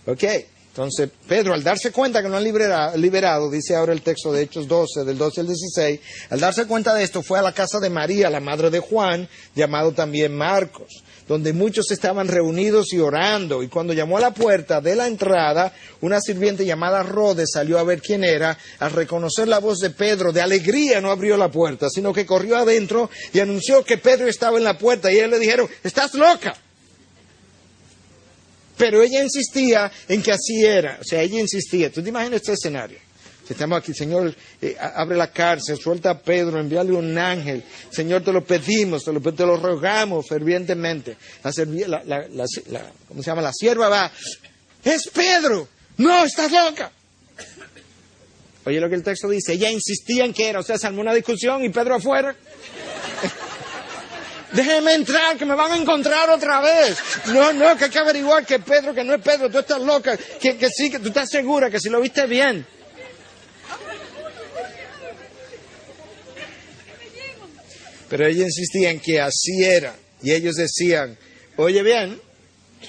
Ok, entonces Pedro, al darse cuenta que no han liberado, dice ahora el texto de Hechos 12, del 12 al 16, al darse cuenta de esto, fue a la casa de María, la madre de Juan, llamado también Marcos, donde muchos estaban reunidos y orando. Y cuando llamó a la puerta de la entrada, una sirviente llamada Rode salió a ver quién era. Al reconocer la voz de Pedro, de alegría no abrió la puerta, sino que corrió adentro y anunció que Pedro estaba en la puerta. Y ellos le dijeron, ¿estás loca? Pero ella insistía en que así era. O sea, ella insistía. ¿Tú te imaginas este escenario? Estamos aquí, Señor, abre la cárcel, suelta a Pedro, envíale un ángel. Señor, te lo pedimos, te lo rogamos fervientemente. ¿Cómo se llama? La sierva va, ¡es Pedro! ¡No, estás loca! Oye lo que el texto dice, ella insistía en que era, o sea, se armó una discusión y Pedro afuera. Déjeme entrar, que me van a encontrar otra vez. No, que hay que averiguar que Pedro, que no es Pedro, tú estás loca, que sí, que tú estás segura, que si lo viste bien. Pero ella insistía en que así era. Y ellos decían, oye bien,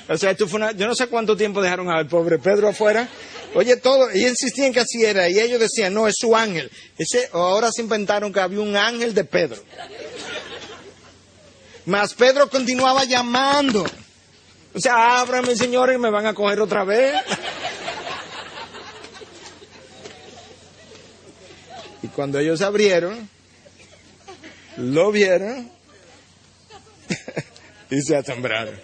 o sea, esto fue yo no sé cuánto tiempo dejaron al pobre Pedro afuera. Oye, todo, ella insistía en que así era. Y ellos decían, no, es su ángel. Ahora se inventaron que había un ángel de Pedro. Mas Pedro continuaba llamando. O sea, ábrame, Señor, y me van a coger otra vez. Y cuando ellos abrieron, lo vieron y se asombraron.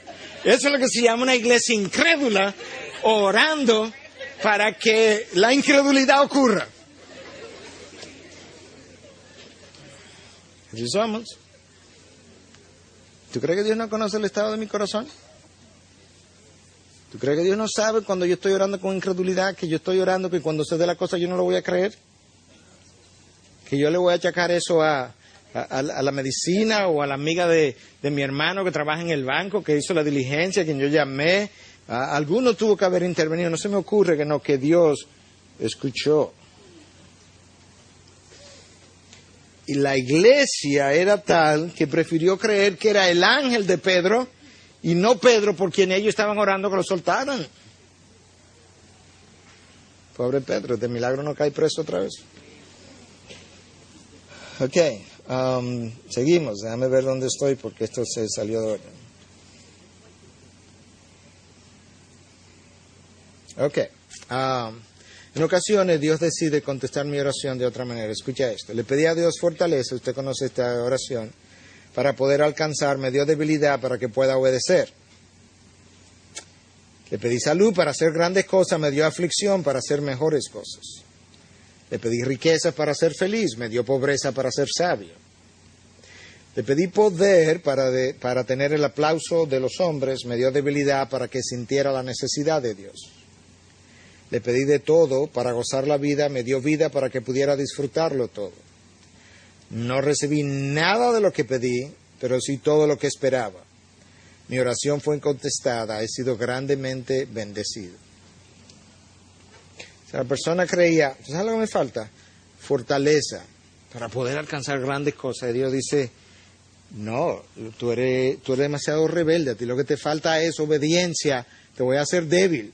Eso es lo que se llama una iglesia incrédula, orando para que la incredulidad ocurra. Así somos. ¿Tú crees que Dios no conoce el estado de mi corazón? ¿Tú crees que Dios no sabe cuando yo estoy orando con incredulidad, que yo estoy orando que cuando se dé la cosa yo no lo voy a creer? Que yo le voy a achacar eso a la medicina o a la amiga de mi hermano que trabaja en el banco, que hizo la diligencia, a quien yo llamé. Alguno tuvo que haber intervenido. No se me ocurre que Dios escuchó. Y la iglesia era tal que prefirió creer que era el ángel de Pedro y no Pedro por quien ellos estaban orando que lo soltaran. Pobre Pedro, de milagro no cae preso otra vez. Ok, seguimos, déjame ver dónde estoy porque esto se salió de orden. Ok, en ocasiones Dios decide contestar mi oración de otra manera. Escucha esto, le pedí a Dios fortaleza, usted conoce esta oración, para poder alcanzar, me dio debilidad para que pueda obedecer. Le pedí salud para hacer grandes cosas, me dio aflicción para hacer mejores cosas. Le pedí riqueza para ser feliz, me dio pobreza para ser sabio. Le pedí poder para tener el aplauso de los hombres, me dio debilidad para que sintiera la necesidad de Dios. Le pedí de todo para gozar la vida, me dio vida para que pudiera disfrutarlo todo. No recibí nada de lo que pedí, pero sí todo lo que esperaba. Mi oración fue contestada, he sido grandemente bendecido. Si la persona creía, ¿sabes lo que me falta? Fortaleza para poder alcanzar grandes cosas. Y Dios dice, no, tú eres demasiado rebelde, a ti lo que te falta es obediencia, te voy a hacer débil.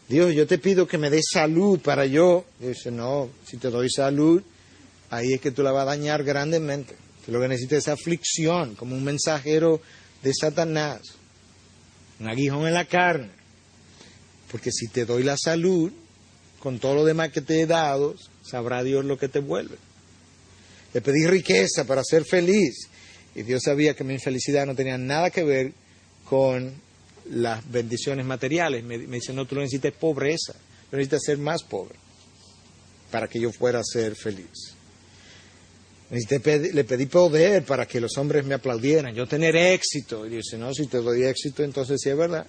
Dios, yo te pido que me des salud para yo. Y dice, no, si te doy salud, ahí es que tú la vas a dañar grandemente. Tú lo que necesitas es aflicción, como un mensajero de Satanás, un aguijón en la carne. Porque si te doy la salud, con todo lo demás que te he dado, sabrá Dios lo que te vuelve. Le pedí riqueza para ser feliz. Y Dios sabía que mi infelicidad no tenía nada que ver con las bendiciones materiales. Me dice, no, tú no necesitas pobreza, tú necesitas ser más pobre para que yo fuera a ser feliz. Le pedí poder para que los hombres me aplaudieran, yo tener éxito. Y dice, no, si te doy éxito, entonces sí es verdad.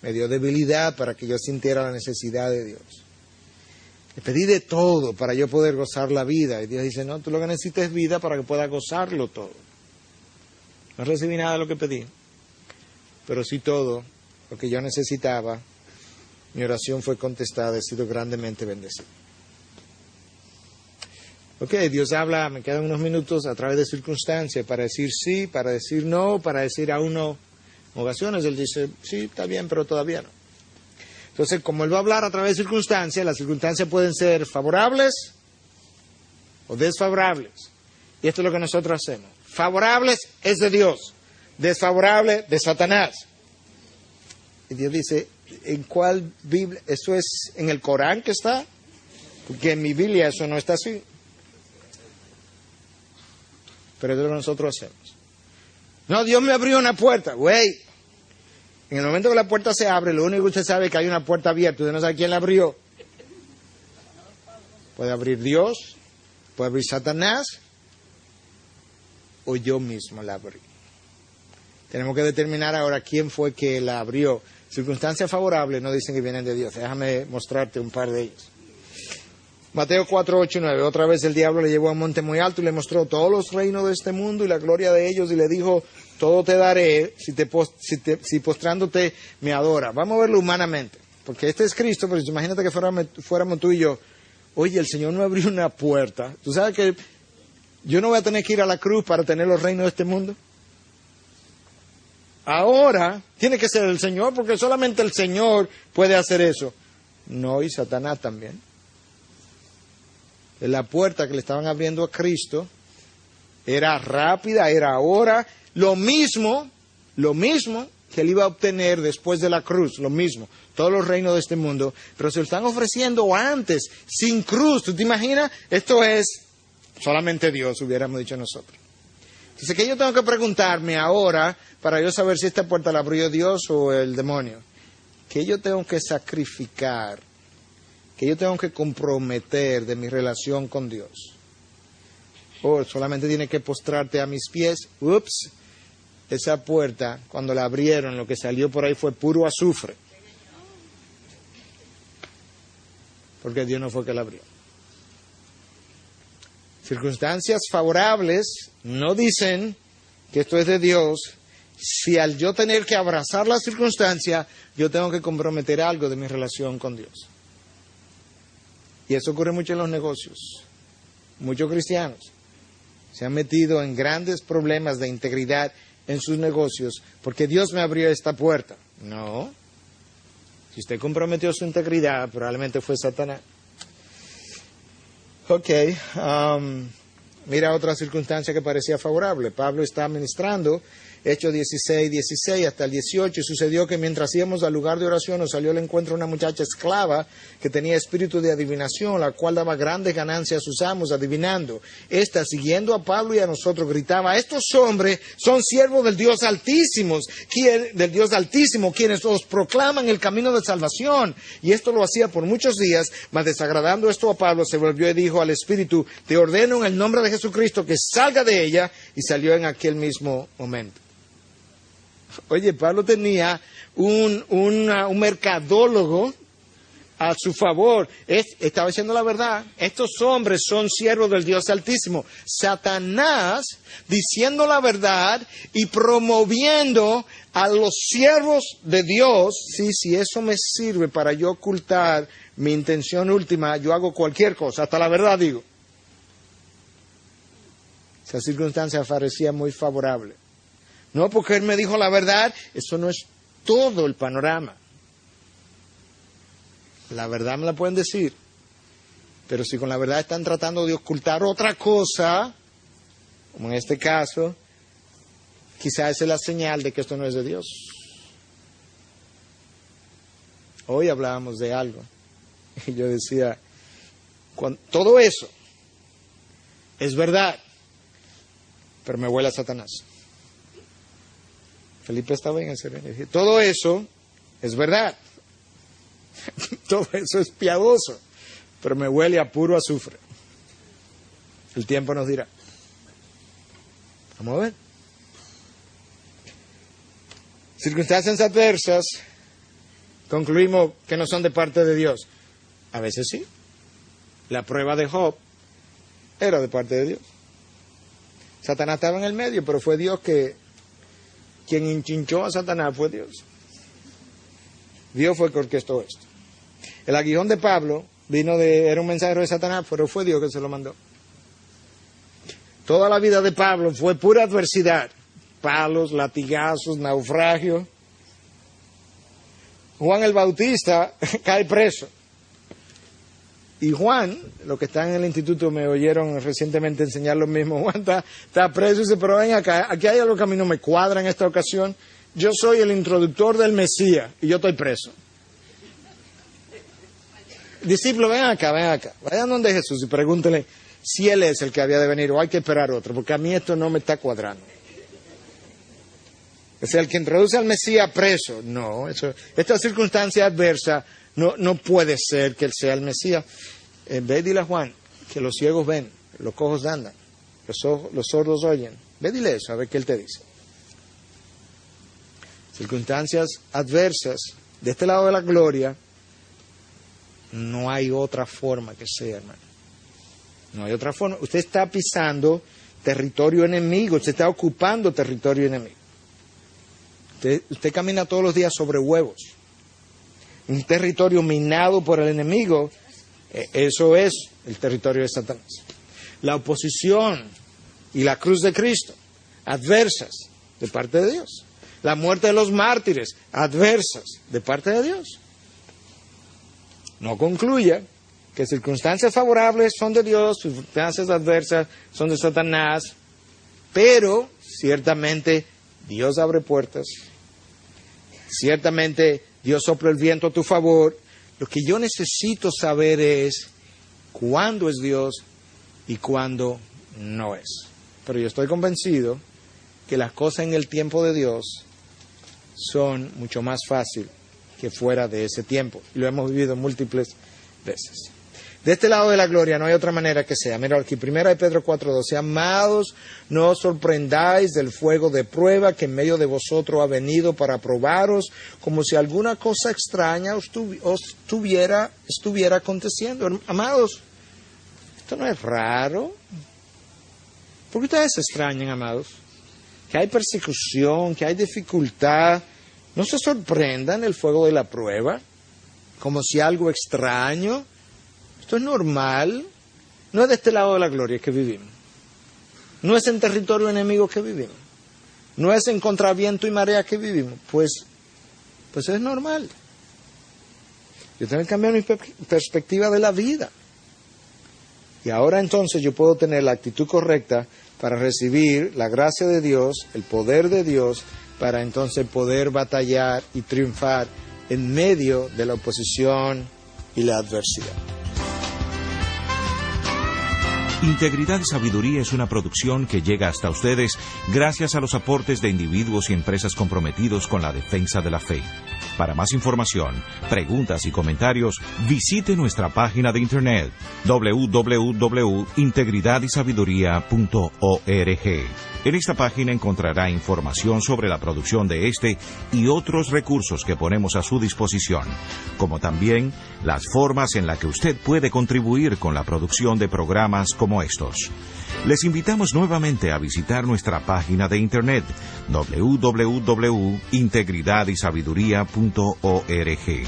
Me dio debilidad para que yo sintiera la necesidad de Dios. Le pedí de todo para yo poder gozar la vida. Y Dios dice, no, tú lo que necesitas es vida para que puedas gozarlo todo. No recibí nada de lo que pedí, pero sí todo lo que yo necesitaba. Mi oración fue contestada, he sido grandemente bendecido. Ok, Dios habla, me quedan unos minutos a través de circunstancias para decir sí, para decir no, para decir aún no. En ocasiones Él dice, sí, está bien, pero todavía no. Entonces, como Él va a hablar a través de circunstancias, las circunstancias pueden ser favorables o desfavorables. Y esto es lo que nosotros hacemos. Favorables es de Dios, desfavorable de Satanás. Y Dios dice, ¿en cuál Biblia? ¿Eso es en el Corán que está? Porque en mi Biblia eso no está así. Pero eso es lo que nosotros hacemos. No, Dios me abrió una puerta. Güey, en el momento que la puerta se abre, lo único que usted sabe es que hay una puerta abierta. Usted no sabe quién la abrió. Puede abrir Dios, puede abrir Satanás, o yo mismo la abrí. Tenemos que determinar ahora quién fue que la abrió. Circunstancias favorables no dicen que vienen de Dios. Déjame mostrarte un par de ellos. Mateo 4, 8 y 9. Otra vez el diablo le llevó a un monte muy alto y le mostró todos los reinos de este mundo y la gloria de ellos y le dijo, todo te daré si postrándote me adora. Vamos a verlo humanamente, porque este es Cristo, pero imagínate que fuéramos tú y yo. Oye, el Señor me abrió una puerta. ¿Tú sabes que yo no voy a tener que ir a la cruz para tener los reinos de este mundo? Ahora tiene que ser el Señor, porque solamente el Señor puede hacer eso. No, y Satanás también. La puerta que le estaban abriendo a Cristo era rápida, era ahora, lo mismo que él iba a obtener después de la cruz, lo mismo, todos los reinos de este mundo, pero se lo están ofreciendo antes, sin cruz. ¿Tú te imaginas? Esto es solamente Dios, hubiéramos dicho nosotros. Entonces, ¿qué yo tengo que preguntarme ahora para yo saber si esta puerta la abrió Dios o el demonio? ¿Qué yo tengo que sacrificar? ¿Qué yo tengo que comprometer de mi relación con Dios? ¿O solamente tienes que postrarte a mis pies? Ups, esa puerta, cuando la abrieron, lo que salió por ahí fue puro azufre. Porque Dios no fue que la abrió. Circunstancias favorables no dicen que esto es de Dios. Si al yo tener que abrazar la circunstancia, yo tengo que comprometer algo de mi relación con Dios. Y eso ocurre mucho en los negocios. Muchos cristianos se han metido en grandes problemas de integridad en sus negocios porque Dios me abrió esta puerta. No. Si usted comprometió su integridad, probablemente fue Satanás. Ok. Mira otra circunstancia que parecía favorable. Pablo está ministrando, Hechos 16, 16 hasta el 18. Y sucedió que mientras íbamos al lugar de oración nos salió al encuentro una muchacha esclava que tenía espíritu de adivinación, la cual daba grandes ganancias a sus amos adivinando. Esta, siguiendo a Pablo y a nosotros, gritaba, estos hombres son siervos del Dios Altísimo, quienes os proclaman el camino de salvación. Y esto lo hacía por muchos días, mas desagradando esto a Pablo, se volvió y dijo al espíritu, te ordeno en el nombre de Jesucristo que salga de ella, y salió en aquel mismo momento. Oye, Pablo tenía un mercadólogo a su favor. Estaba diciendo la verdad. Estos hombres son siervos del Dios Altísimo. Satanás diciendo la verdad y promoviendo a los siervos de Dios. Sí, si eso me sirve para yo ocultar mi intención última, yo hago cualquier cosa, hasta la verdad digo. Esa circunstancia parecía muy favorable. No, porque él me dijo la verdad, eso no es todo el panorama. La verdad me la pueden decir, pero si con la verdad están tratando de ocultar otra cosa, como en este caso, quizás esa es la señal de que esto no es de Dios. Hoy hablábamos de algo, y yo decía, todo eso es verdad, pero me huele a Satanás. Felipe estaba bien en serio. Todo eso es verdad. Todo eso es piadoso, pero me huele a puro azufre. El tiempo nos dirá. Vamos a ver. Circunstancias adversas, concluimos que no son de parte de Dios. A veces sí. La prueba de Job era de parte de Dios. Satanás estaba en el medio, pero fue Dios quien enchinchó a Satanás, fue Dios. Dios fue el que orquestó esto. El aguijón de Pablo era un mensajero de Satanás, pero fue Dios que se lo mandó. Toda la vida de Pablo fue pura adversidad. Palos, latigazos, naufragio. Juan el Bautista cae preso. Y Juan, los que están en el instituto me oyeron recientemente enseñar lo mismo. Juan está preso y dice, pero ven acá, aquí hay algo que a mí no me cuadra en esta ocasión. Yo soy el introductor del Mesías y yo estoy preso. Discípulo, ven acá. Vayan donde Jesús y pregúntenle si Él es el que había de venir o hay que esperar otro, porque a mí esto no me está cuadrando. O sea, el que introduce al Mesías preso, no, esta circunstancia adversa no puede ser que Él sea el Mesías. Ve y dile a Juan que los ciegos ven, los cojos andan, los sordos oyen. Ve y dile eso, a ver qué Él te dice. Circunstancias adversas, de este lado de la gloria, no hay otra forma que sea, hermano. No hay otra forma. Usted está pisando territorio enemigo, usted está ocupando territorio enemigo. Usted camina todos los días sobre huevos. Un territorio minado por el enemigo, eso es el territorio de Satanás. La oposición y la cruz de Cristo, adversas de parte de Dios. La muerte de los mártires, adversas de parte de Dios. No concluya que circunstancias favorables son de Dios, circunstancias adversas son de Satanás, pero ciertamente Dios abre puertas, ciertamente Dios sopla el viento a tu favor. Lo que yo necesito saber es cuándo es Dios y cuándo no es. Pero yo estoy convencido que las cosas en el tiempo de Dios son mucho más fáciles que fuera de ese tiempo. Y lo hemos vivido múltiples veces. De este lado de la gloria no hay otra manera que sea. Mira aquí, 1 Pedro 4:12. Amados, no os sorprendáis del fuego de prueba que en medio de vosotros ha venido para probaros, como si alguna cosa extraña estuviera aconteciendo. Amados, esto no es raro. ¿Por qué ustedes se extrañan, amados? Que hay persecución, que hay dificultad. No se sorprendan del fuego de la prueba, como si algo extraño. Esto es normal. No es de este lado de la gloria que vivimos. No es en territorio enemigo que vivimos. No es en contraviento y marea que vivimos. Pues es normal. Yo tengo que cambiar mi perspectiva de la vida. Y ahora entonces yo puedo tener la actitud correcta para recibir la gracia de Dios, el poder de Dios, para entonces poder batallar y triunfar en medio de la oposición y la adversidad. Integridad y Sabiduría es una producción que llega hasta ustedes gracias a los aportes de individuos y empresas comprometidos con la defensa de la fe. Para más información, preguntas y comentarios, visite nuestra página de internet www.integridadysabiduría.org. En esta página encontrará información sobre la producción de este y otros recursos que ponemos a su disposición, como también las formas en las que usted puede contribuir con la producción de programas como estos. Les invitamos nuevamente a visitar nuestra página de internet www.integridadysabiduría.org.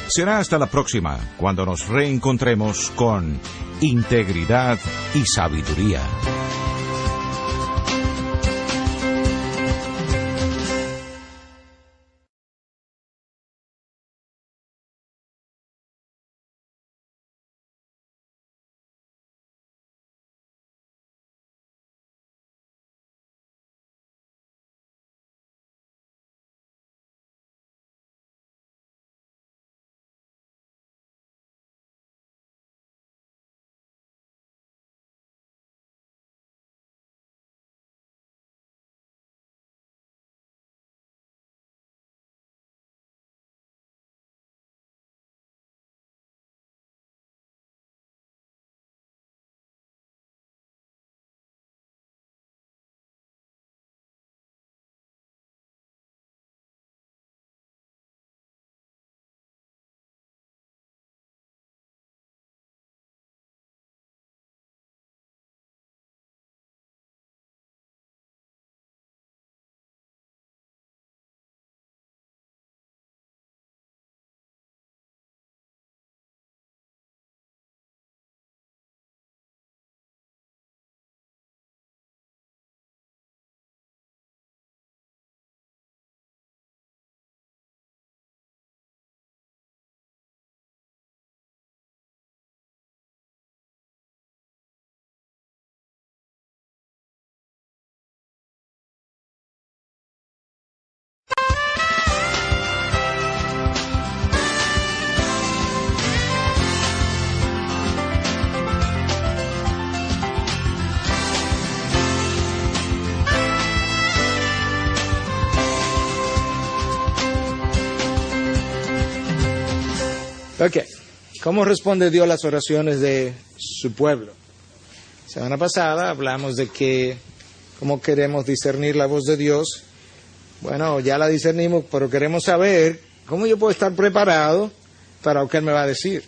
Será hasta la próxima, cuando nos reencontremos con Integridad y Sabiduría. Ok, ¿cómo responde Dios a las oraciones de su pueblo? Semana pasada hablamos de que cómo queremos discernir la voz de Dios. Bueno, ya la discernimos, pero queremos saber cómo yo puedo estar preparado para lo que Él me va a decir.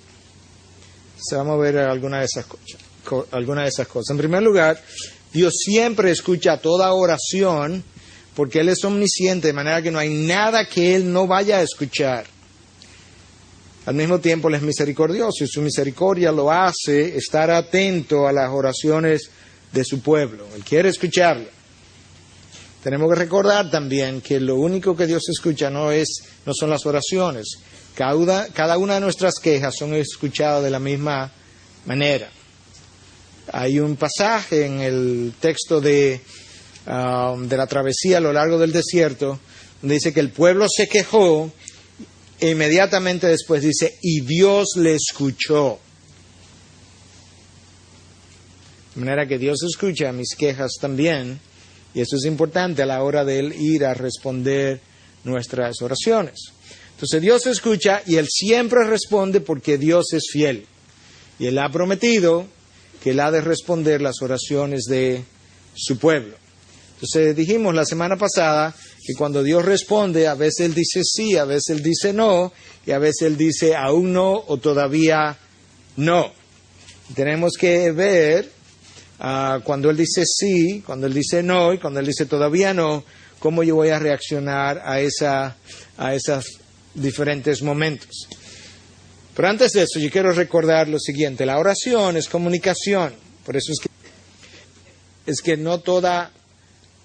Vamos a ver alguna de esas cosas. En primer lugar, Dios siempre escucha toda oración porque Él es omnisciente, de manera que no hay nada que Él no vaya a escuchar. Al mismo tiempo, Él es misericordioso y su misericordia lo hace estar atento a las oraciones de su pueblo. Él quiere escucharlo. Tenemos que recordar también que lo único que Dios escucha no son las oraciones. Cada una de nuestras quejas son escuchadas de la misma manera. Hay un pasaje en el texto de la travesía a lo largo del desierto donde dice que el pueblo se quejó e inmediatamente después dice, y Dios le escuchó. De manera que Dios escucha mis quejas también, y eso es importante a la hora de Él ir a responder nuestras oraciones. Entonces Dios escucha y Él siempre responde porque Dios es fiel. Y Él ha prometido que Él ha de responder las oraciones de su pueblo. Entonces dijimos la semana pasada que cuando Dios responde, a veces Él dice sí, a veces Él dice no, y a veces Él dice aún no o todavía no. Tenemos que ver cuando Él dice sí, cuando Él dice no y cuando Él dice todavía no, cómo yo voy a reaccionar a esos diferentes momentos. Pero antes de eso, yo quiero recordar lo siguiente: la oración es comunicación. Por eso es que no toda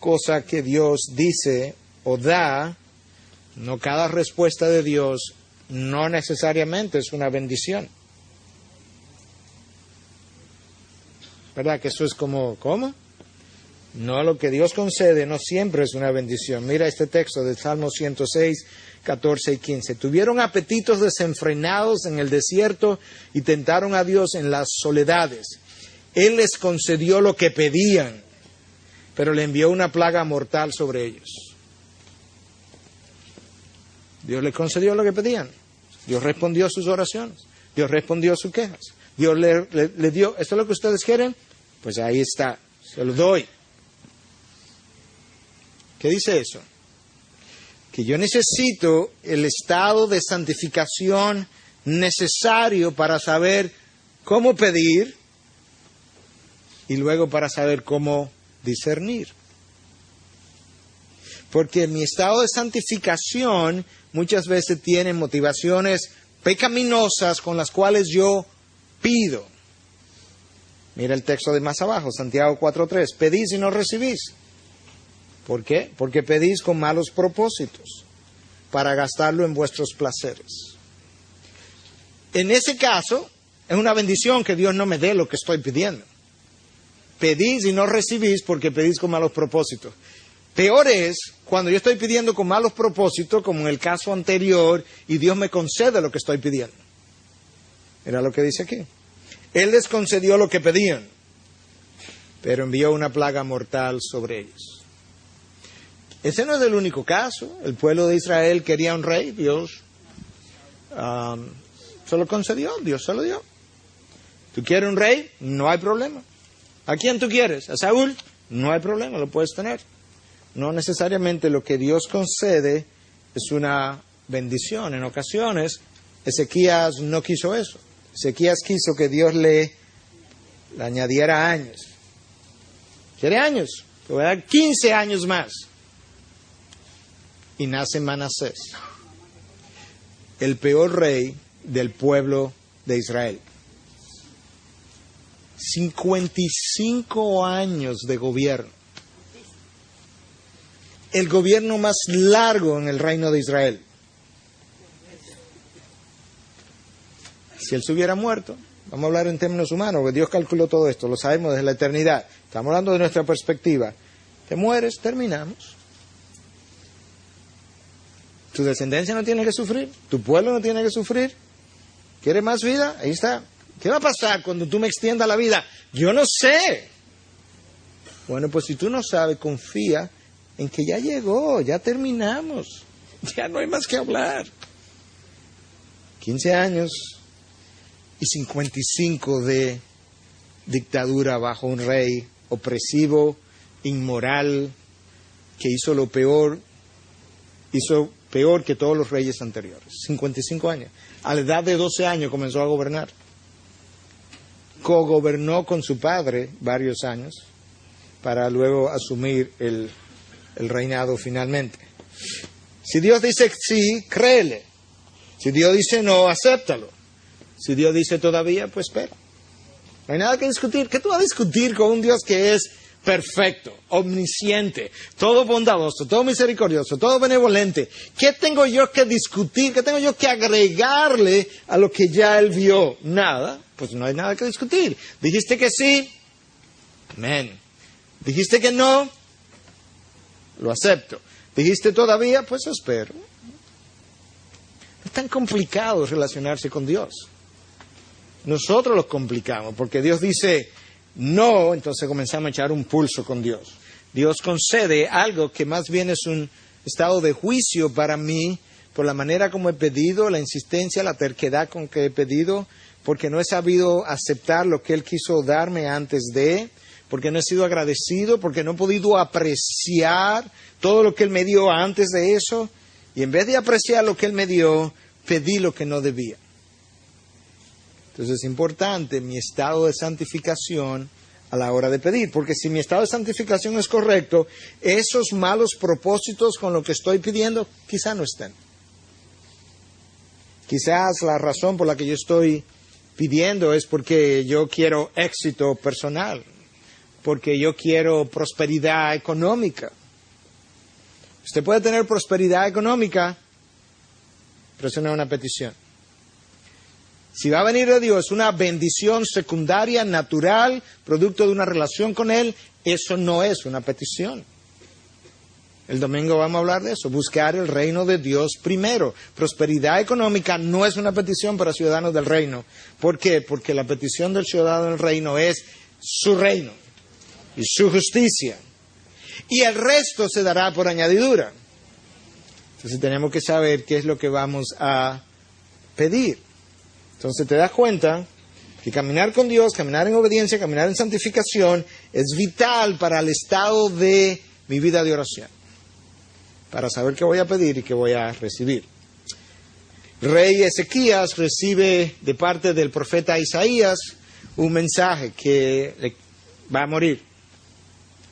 cosa que Dios dice o da, no cada respuesta de Dios no necesariamente es una bendición. ¿Verdad? Que eso es como, ¿cómo? No, lo que Dios concede no siempre es una bendición. Mira este texto de Salmo 106, 14 y 15. Tuvieron apetitos desenfrenados en el desierto y tentaron a Dios en las soledades. Él les concedió lo que pedían, pero le envió una plaga mortal sobre ellos. Dios les concedió lo que pedían. Dios respondió a sus oraciones. Dios respondió a sus quejas. Dios le dio, ¿esto es lo que ustedes quieren? Pues ahí está, se lo doy. ¿Qué dice eso? Que yo necesito el estado de santificación necesario para saber cómo pedir y luego para saber cómo discernir. Porque mi estado de santificación muchas veces tiene motivaciones pecaminosas con las cuales yo pido. Mira el texto de más abajo, Santiago 4:3. Pedís y no recibís. ¿Por qué? Porque pedís con malos propósitos, para gastarlo en vuestros placeres. En ese caso, es una bendición que Dios no me dé lo que estoy pidiendo. Pedís y no recibís porque pedís con malos propósitos. Peor es cuando yo estoy pidiendo con malos propósitos, como en el caso anterior, y Dios me concede lo que estoy pidiendo. Mira lo que dice aquí. Él les concedió lo que pedían, pero envió una plaga mortal sobre ellos. Ese no es el único caso. El pueblo de Israel quería un rey, Dios se lo concedió, Dios se lo dio. ¿Tú quieres un rey? No hay problema. ¿A quién tú quieres? ¿A Saúl? No hay problema, lo puedes tener. No necesariamente lo que Dios concede es una bendición. En ocasiones, Ezequías no quiso eso. Ezequías quiso que Dios le añadiera años. ¿Quiere años? Te voy a dar 15 años más. Y nace Manasés, el peor rey del pueblo de Israel. 55 años de gobierno. El gobierno más largo en el reino de Israel. Si él se hubiera muerto, vamos a hablar en términos humanos, porque Dios calculó todo esto, lo sabemos desde la eternidad. Estamos hablando de nuestra perspectiva. Te mueres, terminamos. Tu descendencia no tiene que sufrir, tu pueblo no tiene que sufrir. ¿Quieres más vida? Ahí está. ¿Qué va a pasar cuando tú me extiendas la vida? Yo no sé. Bueno, pues si tú no sabes, confía en que ya llegó, ya terminamos. Ya no hay más que hablar. 15 años y 55 de dictadura bajo un rey opresivo, inmoral, que hizo lo peor, hizo peor que todos los reyes anteriores. 55 años. A la edad de 12 años comenzó a gobernar. Cogobernó con su padre varios años para luego asumir el reinado finalmente. Si Dios dice sí, créele. Si Dios dice no, acéptalo. Si Dios dice todavía, pues espera. No hay nada que discutir. ¿Qué tú vas a discutir con un Dios que es perfecto, omnisciente, todo bondadoso, todo misericordioso, todo benevolente? ¿Qué tengo yo que discutir? ¿Qué tengo yo que agregarle a lo que ya Él vio? Nada, pues no hay nada que discutir. Dijiste que sí, amén. Dijiste que no, lo acepto. Dijiste todavía, pues espero. No es tan complicado relacionarse con Dios. Nosotros lo complicamos, porque Dios dice no, entonces comenzamos a echar un pulso con Dios. Dios concede algo que más bien es un estado de juicio para mí, por la manera como he pedido, la insistencia, la terquedad con que he pedido, porque no he sabido aceptar lo que Él quiso darme antes de, porque no he sido agradecido, porque no he podido apreciar todo lo que Él me dio antes de eso, y en vez de apreciar lo que Él me dio, pedí lo que no debía. Entonces es importante mi estado de santificación a la hora de pedir, porque si mi estado de santificación es correcto, esos malos propósitos con lo que estoy pidiendo quizá no estén. Quizás la razón por la que yo estoy pidiendo es porque yo quiero éxito personal, porque yo quiero prosperidad económica. Usted puede tener prosperidad económica, pero eso no es una petición. Si va a venir de Dios una bendición secundaria, natural, producto de una relación con Él, eso no es una petición. El domingo vamos a hablar de eso, buscar el reino de Dios primero. Prosperidad económica no es una petición para ciudadanos del reino. ¿Por qué? Porque la petición del ciudadano del reino es su reino y su justicia. Y el resto se dará por añadidura. Entonces tenemos que saber qué es lo que vamos a pedir. Entonces te das cuenta que caminar con Dios, caminar en obediencia, caminar en santificación es vital para el estado de mi vida de oración, para saber qué voy a pedir y qué voy a recibir. Rey Ezequías recibe de parte del profeta Isaías un mensaje que va a morir.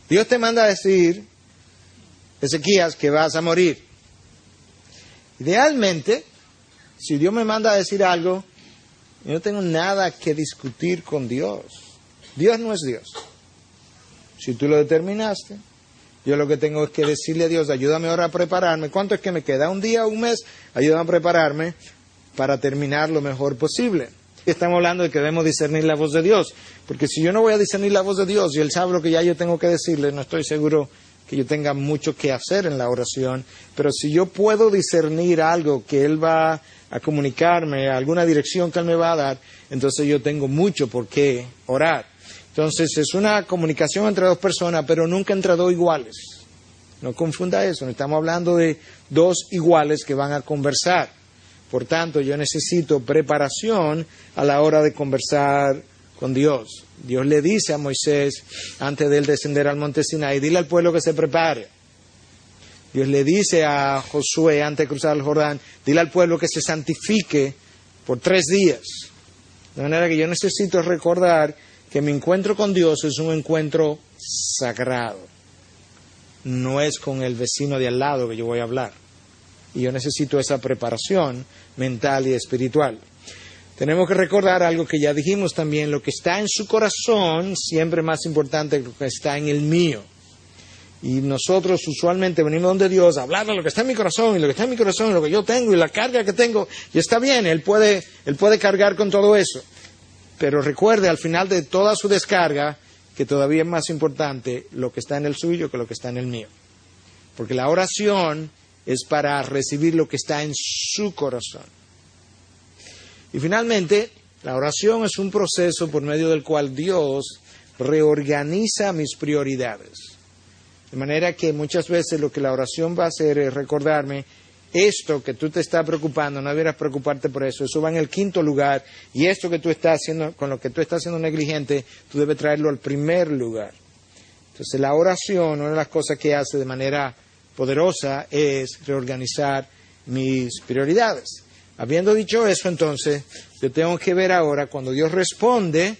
Dios te manda a decir, Ezequías, que vas a morir. Idealmente, si Dios me manda a decir algo, yo no tengo nada que discutir con Dios. Dios no es Dios. Si tú lo determinaste, yo lo que tengo es que decirle a Dios, ayúdame ahora a prepararme. ¿Cuánto es que me queda? ¿Un día, un mes? Ayúdame a prepararme para terminar lo mejor posible. Estamos hablando de que debemos discernir la voz de Dios. Porque si yo no voy a discernir la voz de Dios y Él sabe lo que ya yo tengo que decirle, no estoy seguro que yo tenga mucho que hacer en la oración. Pero si yo puedo discernir algo que Él va a comunicarme, alguna dirección que Él me va a dar, entonces yo tengo mucho por qué orar. Entonces es una comunicación entre dos personas, pero nunca entre dos iguales. No confunda eso, no estamos hablando de dos iguales que van a conversar. Por tanto, yo necesito preparación a la hora de conversar con Dios. Dios le dice a Moisés, antes de él descender al monte Sinaí, dile al pueblo que se prepare. Dios le dice a Josué, antes de cruzar el Jordán, dile al pueblo que se santifique por 3 días. De manera que yo necesito recordar que mi encuentro con Dios es un encuentro sagrado. No es con el vecino de al lado que yo voy a hablar. Y yo necesito esa preparación mental y espiritual. Tenemos que recordar algo que ya dijimos también, lo que está en su corazón siempre es más importante que lo que está en el mío. Y nosotros usualmente venimos donde Dios a hablar de lo que está en mi corazón, y lo que está en mi corazón, y lo que yo tengo, y la carga que tengo, y está bien, Él puede cargar con todo eso. Pero recuerde al final de toda su descarga que todavía es más importante lo que está en el suyo que lo que está en el mío. Porque la oración es para recibir lo que está en su corazón. Y finalmente, la oración es un proceso por medio del cual Dios reorganiza mis prioridades. De manera que muchas veces lo que la oración va a hacer es recordarme, esto que tú te estás preocupando, no debieras preocuparte por eso, eso va en el 5º lugar, y esto que tú estás haciendo, con lo que tú estás haciendo negligente, tú debes traerlo al primer lugar. Entonces la oración, una de las cosas que hace de manera poderosa es reorganizar mis prioridades. Habiendo dicho eso, entonces, yo tengo que ver ahora, cuando Dios responde,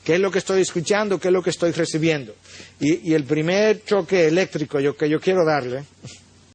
qué es lo que estoy escuchando, qué es lo que estoy recibiendo. Y el primer choque eléctrico que yo quiero darle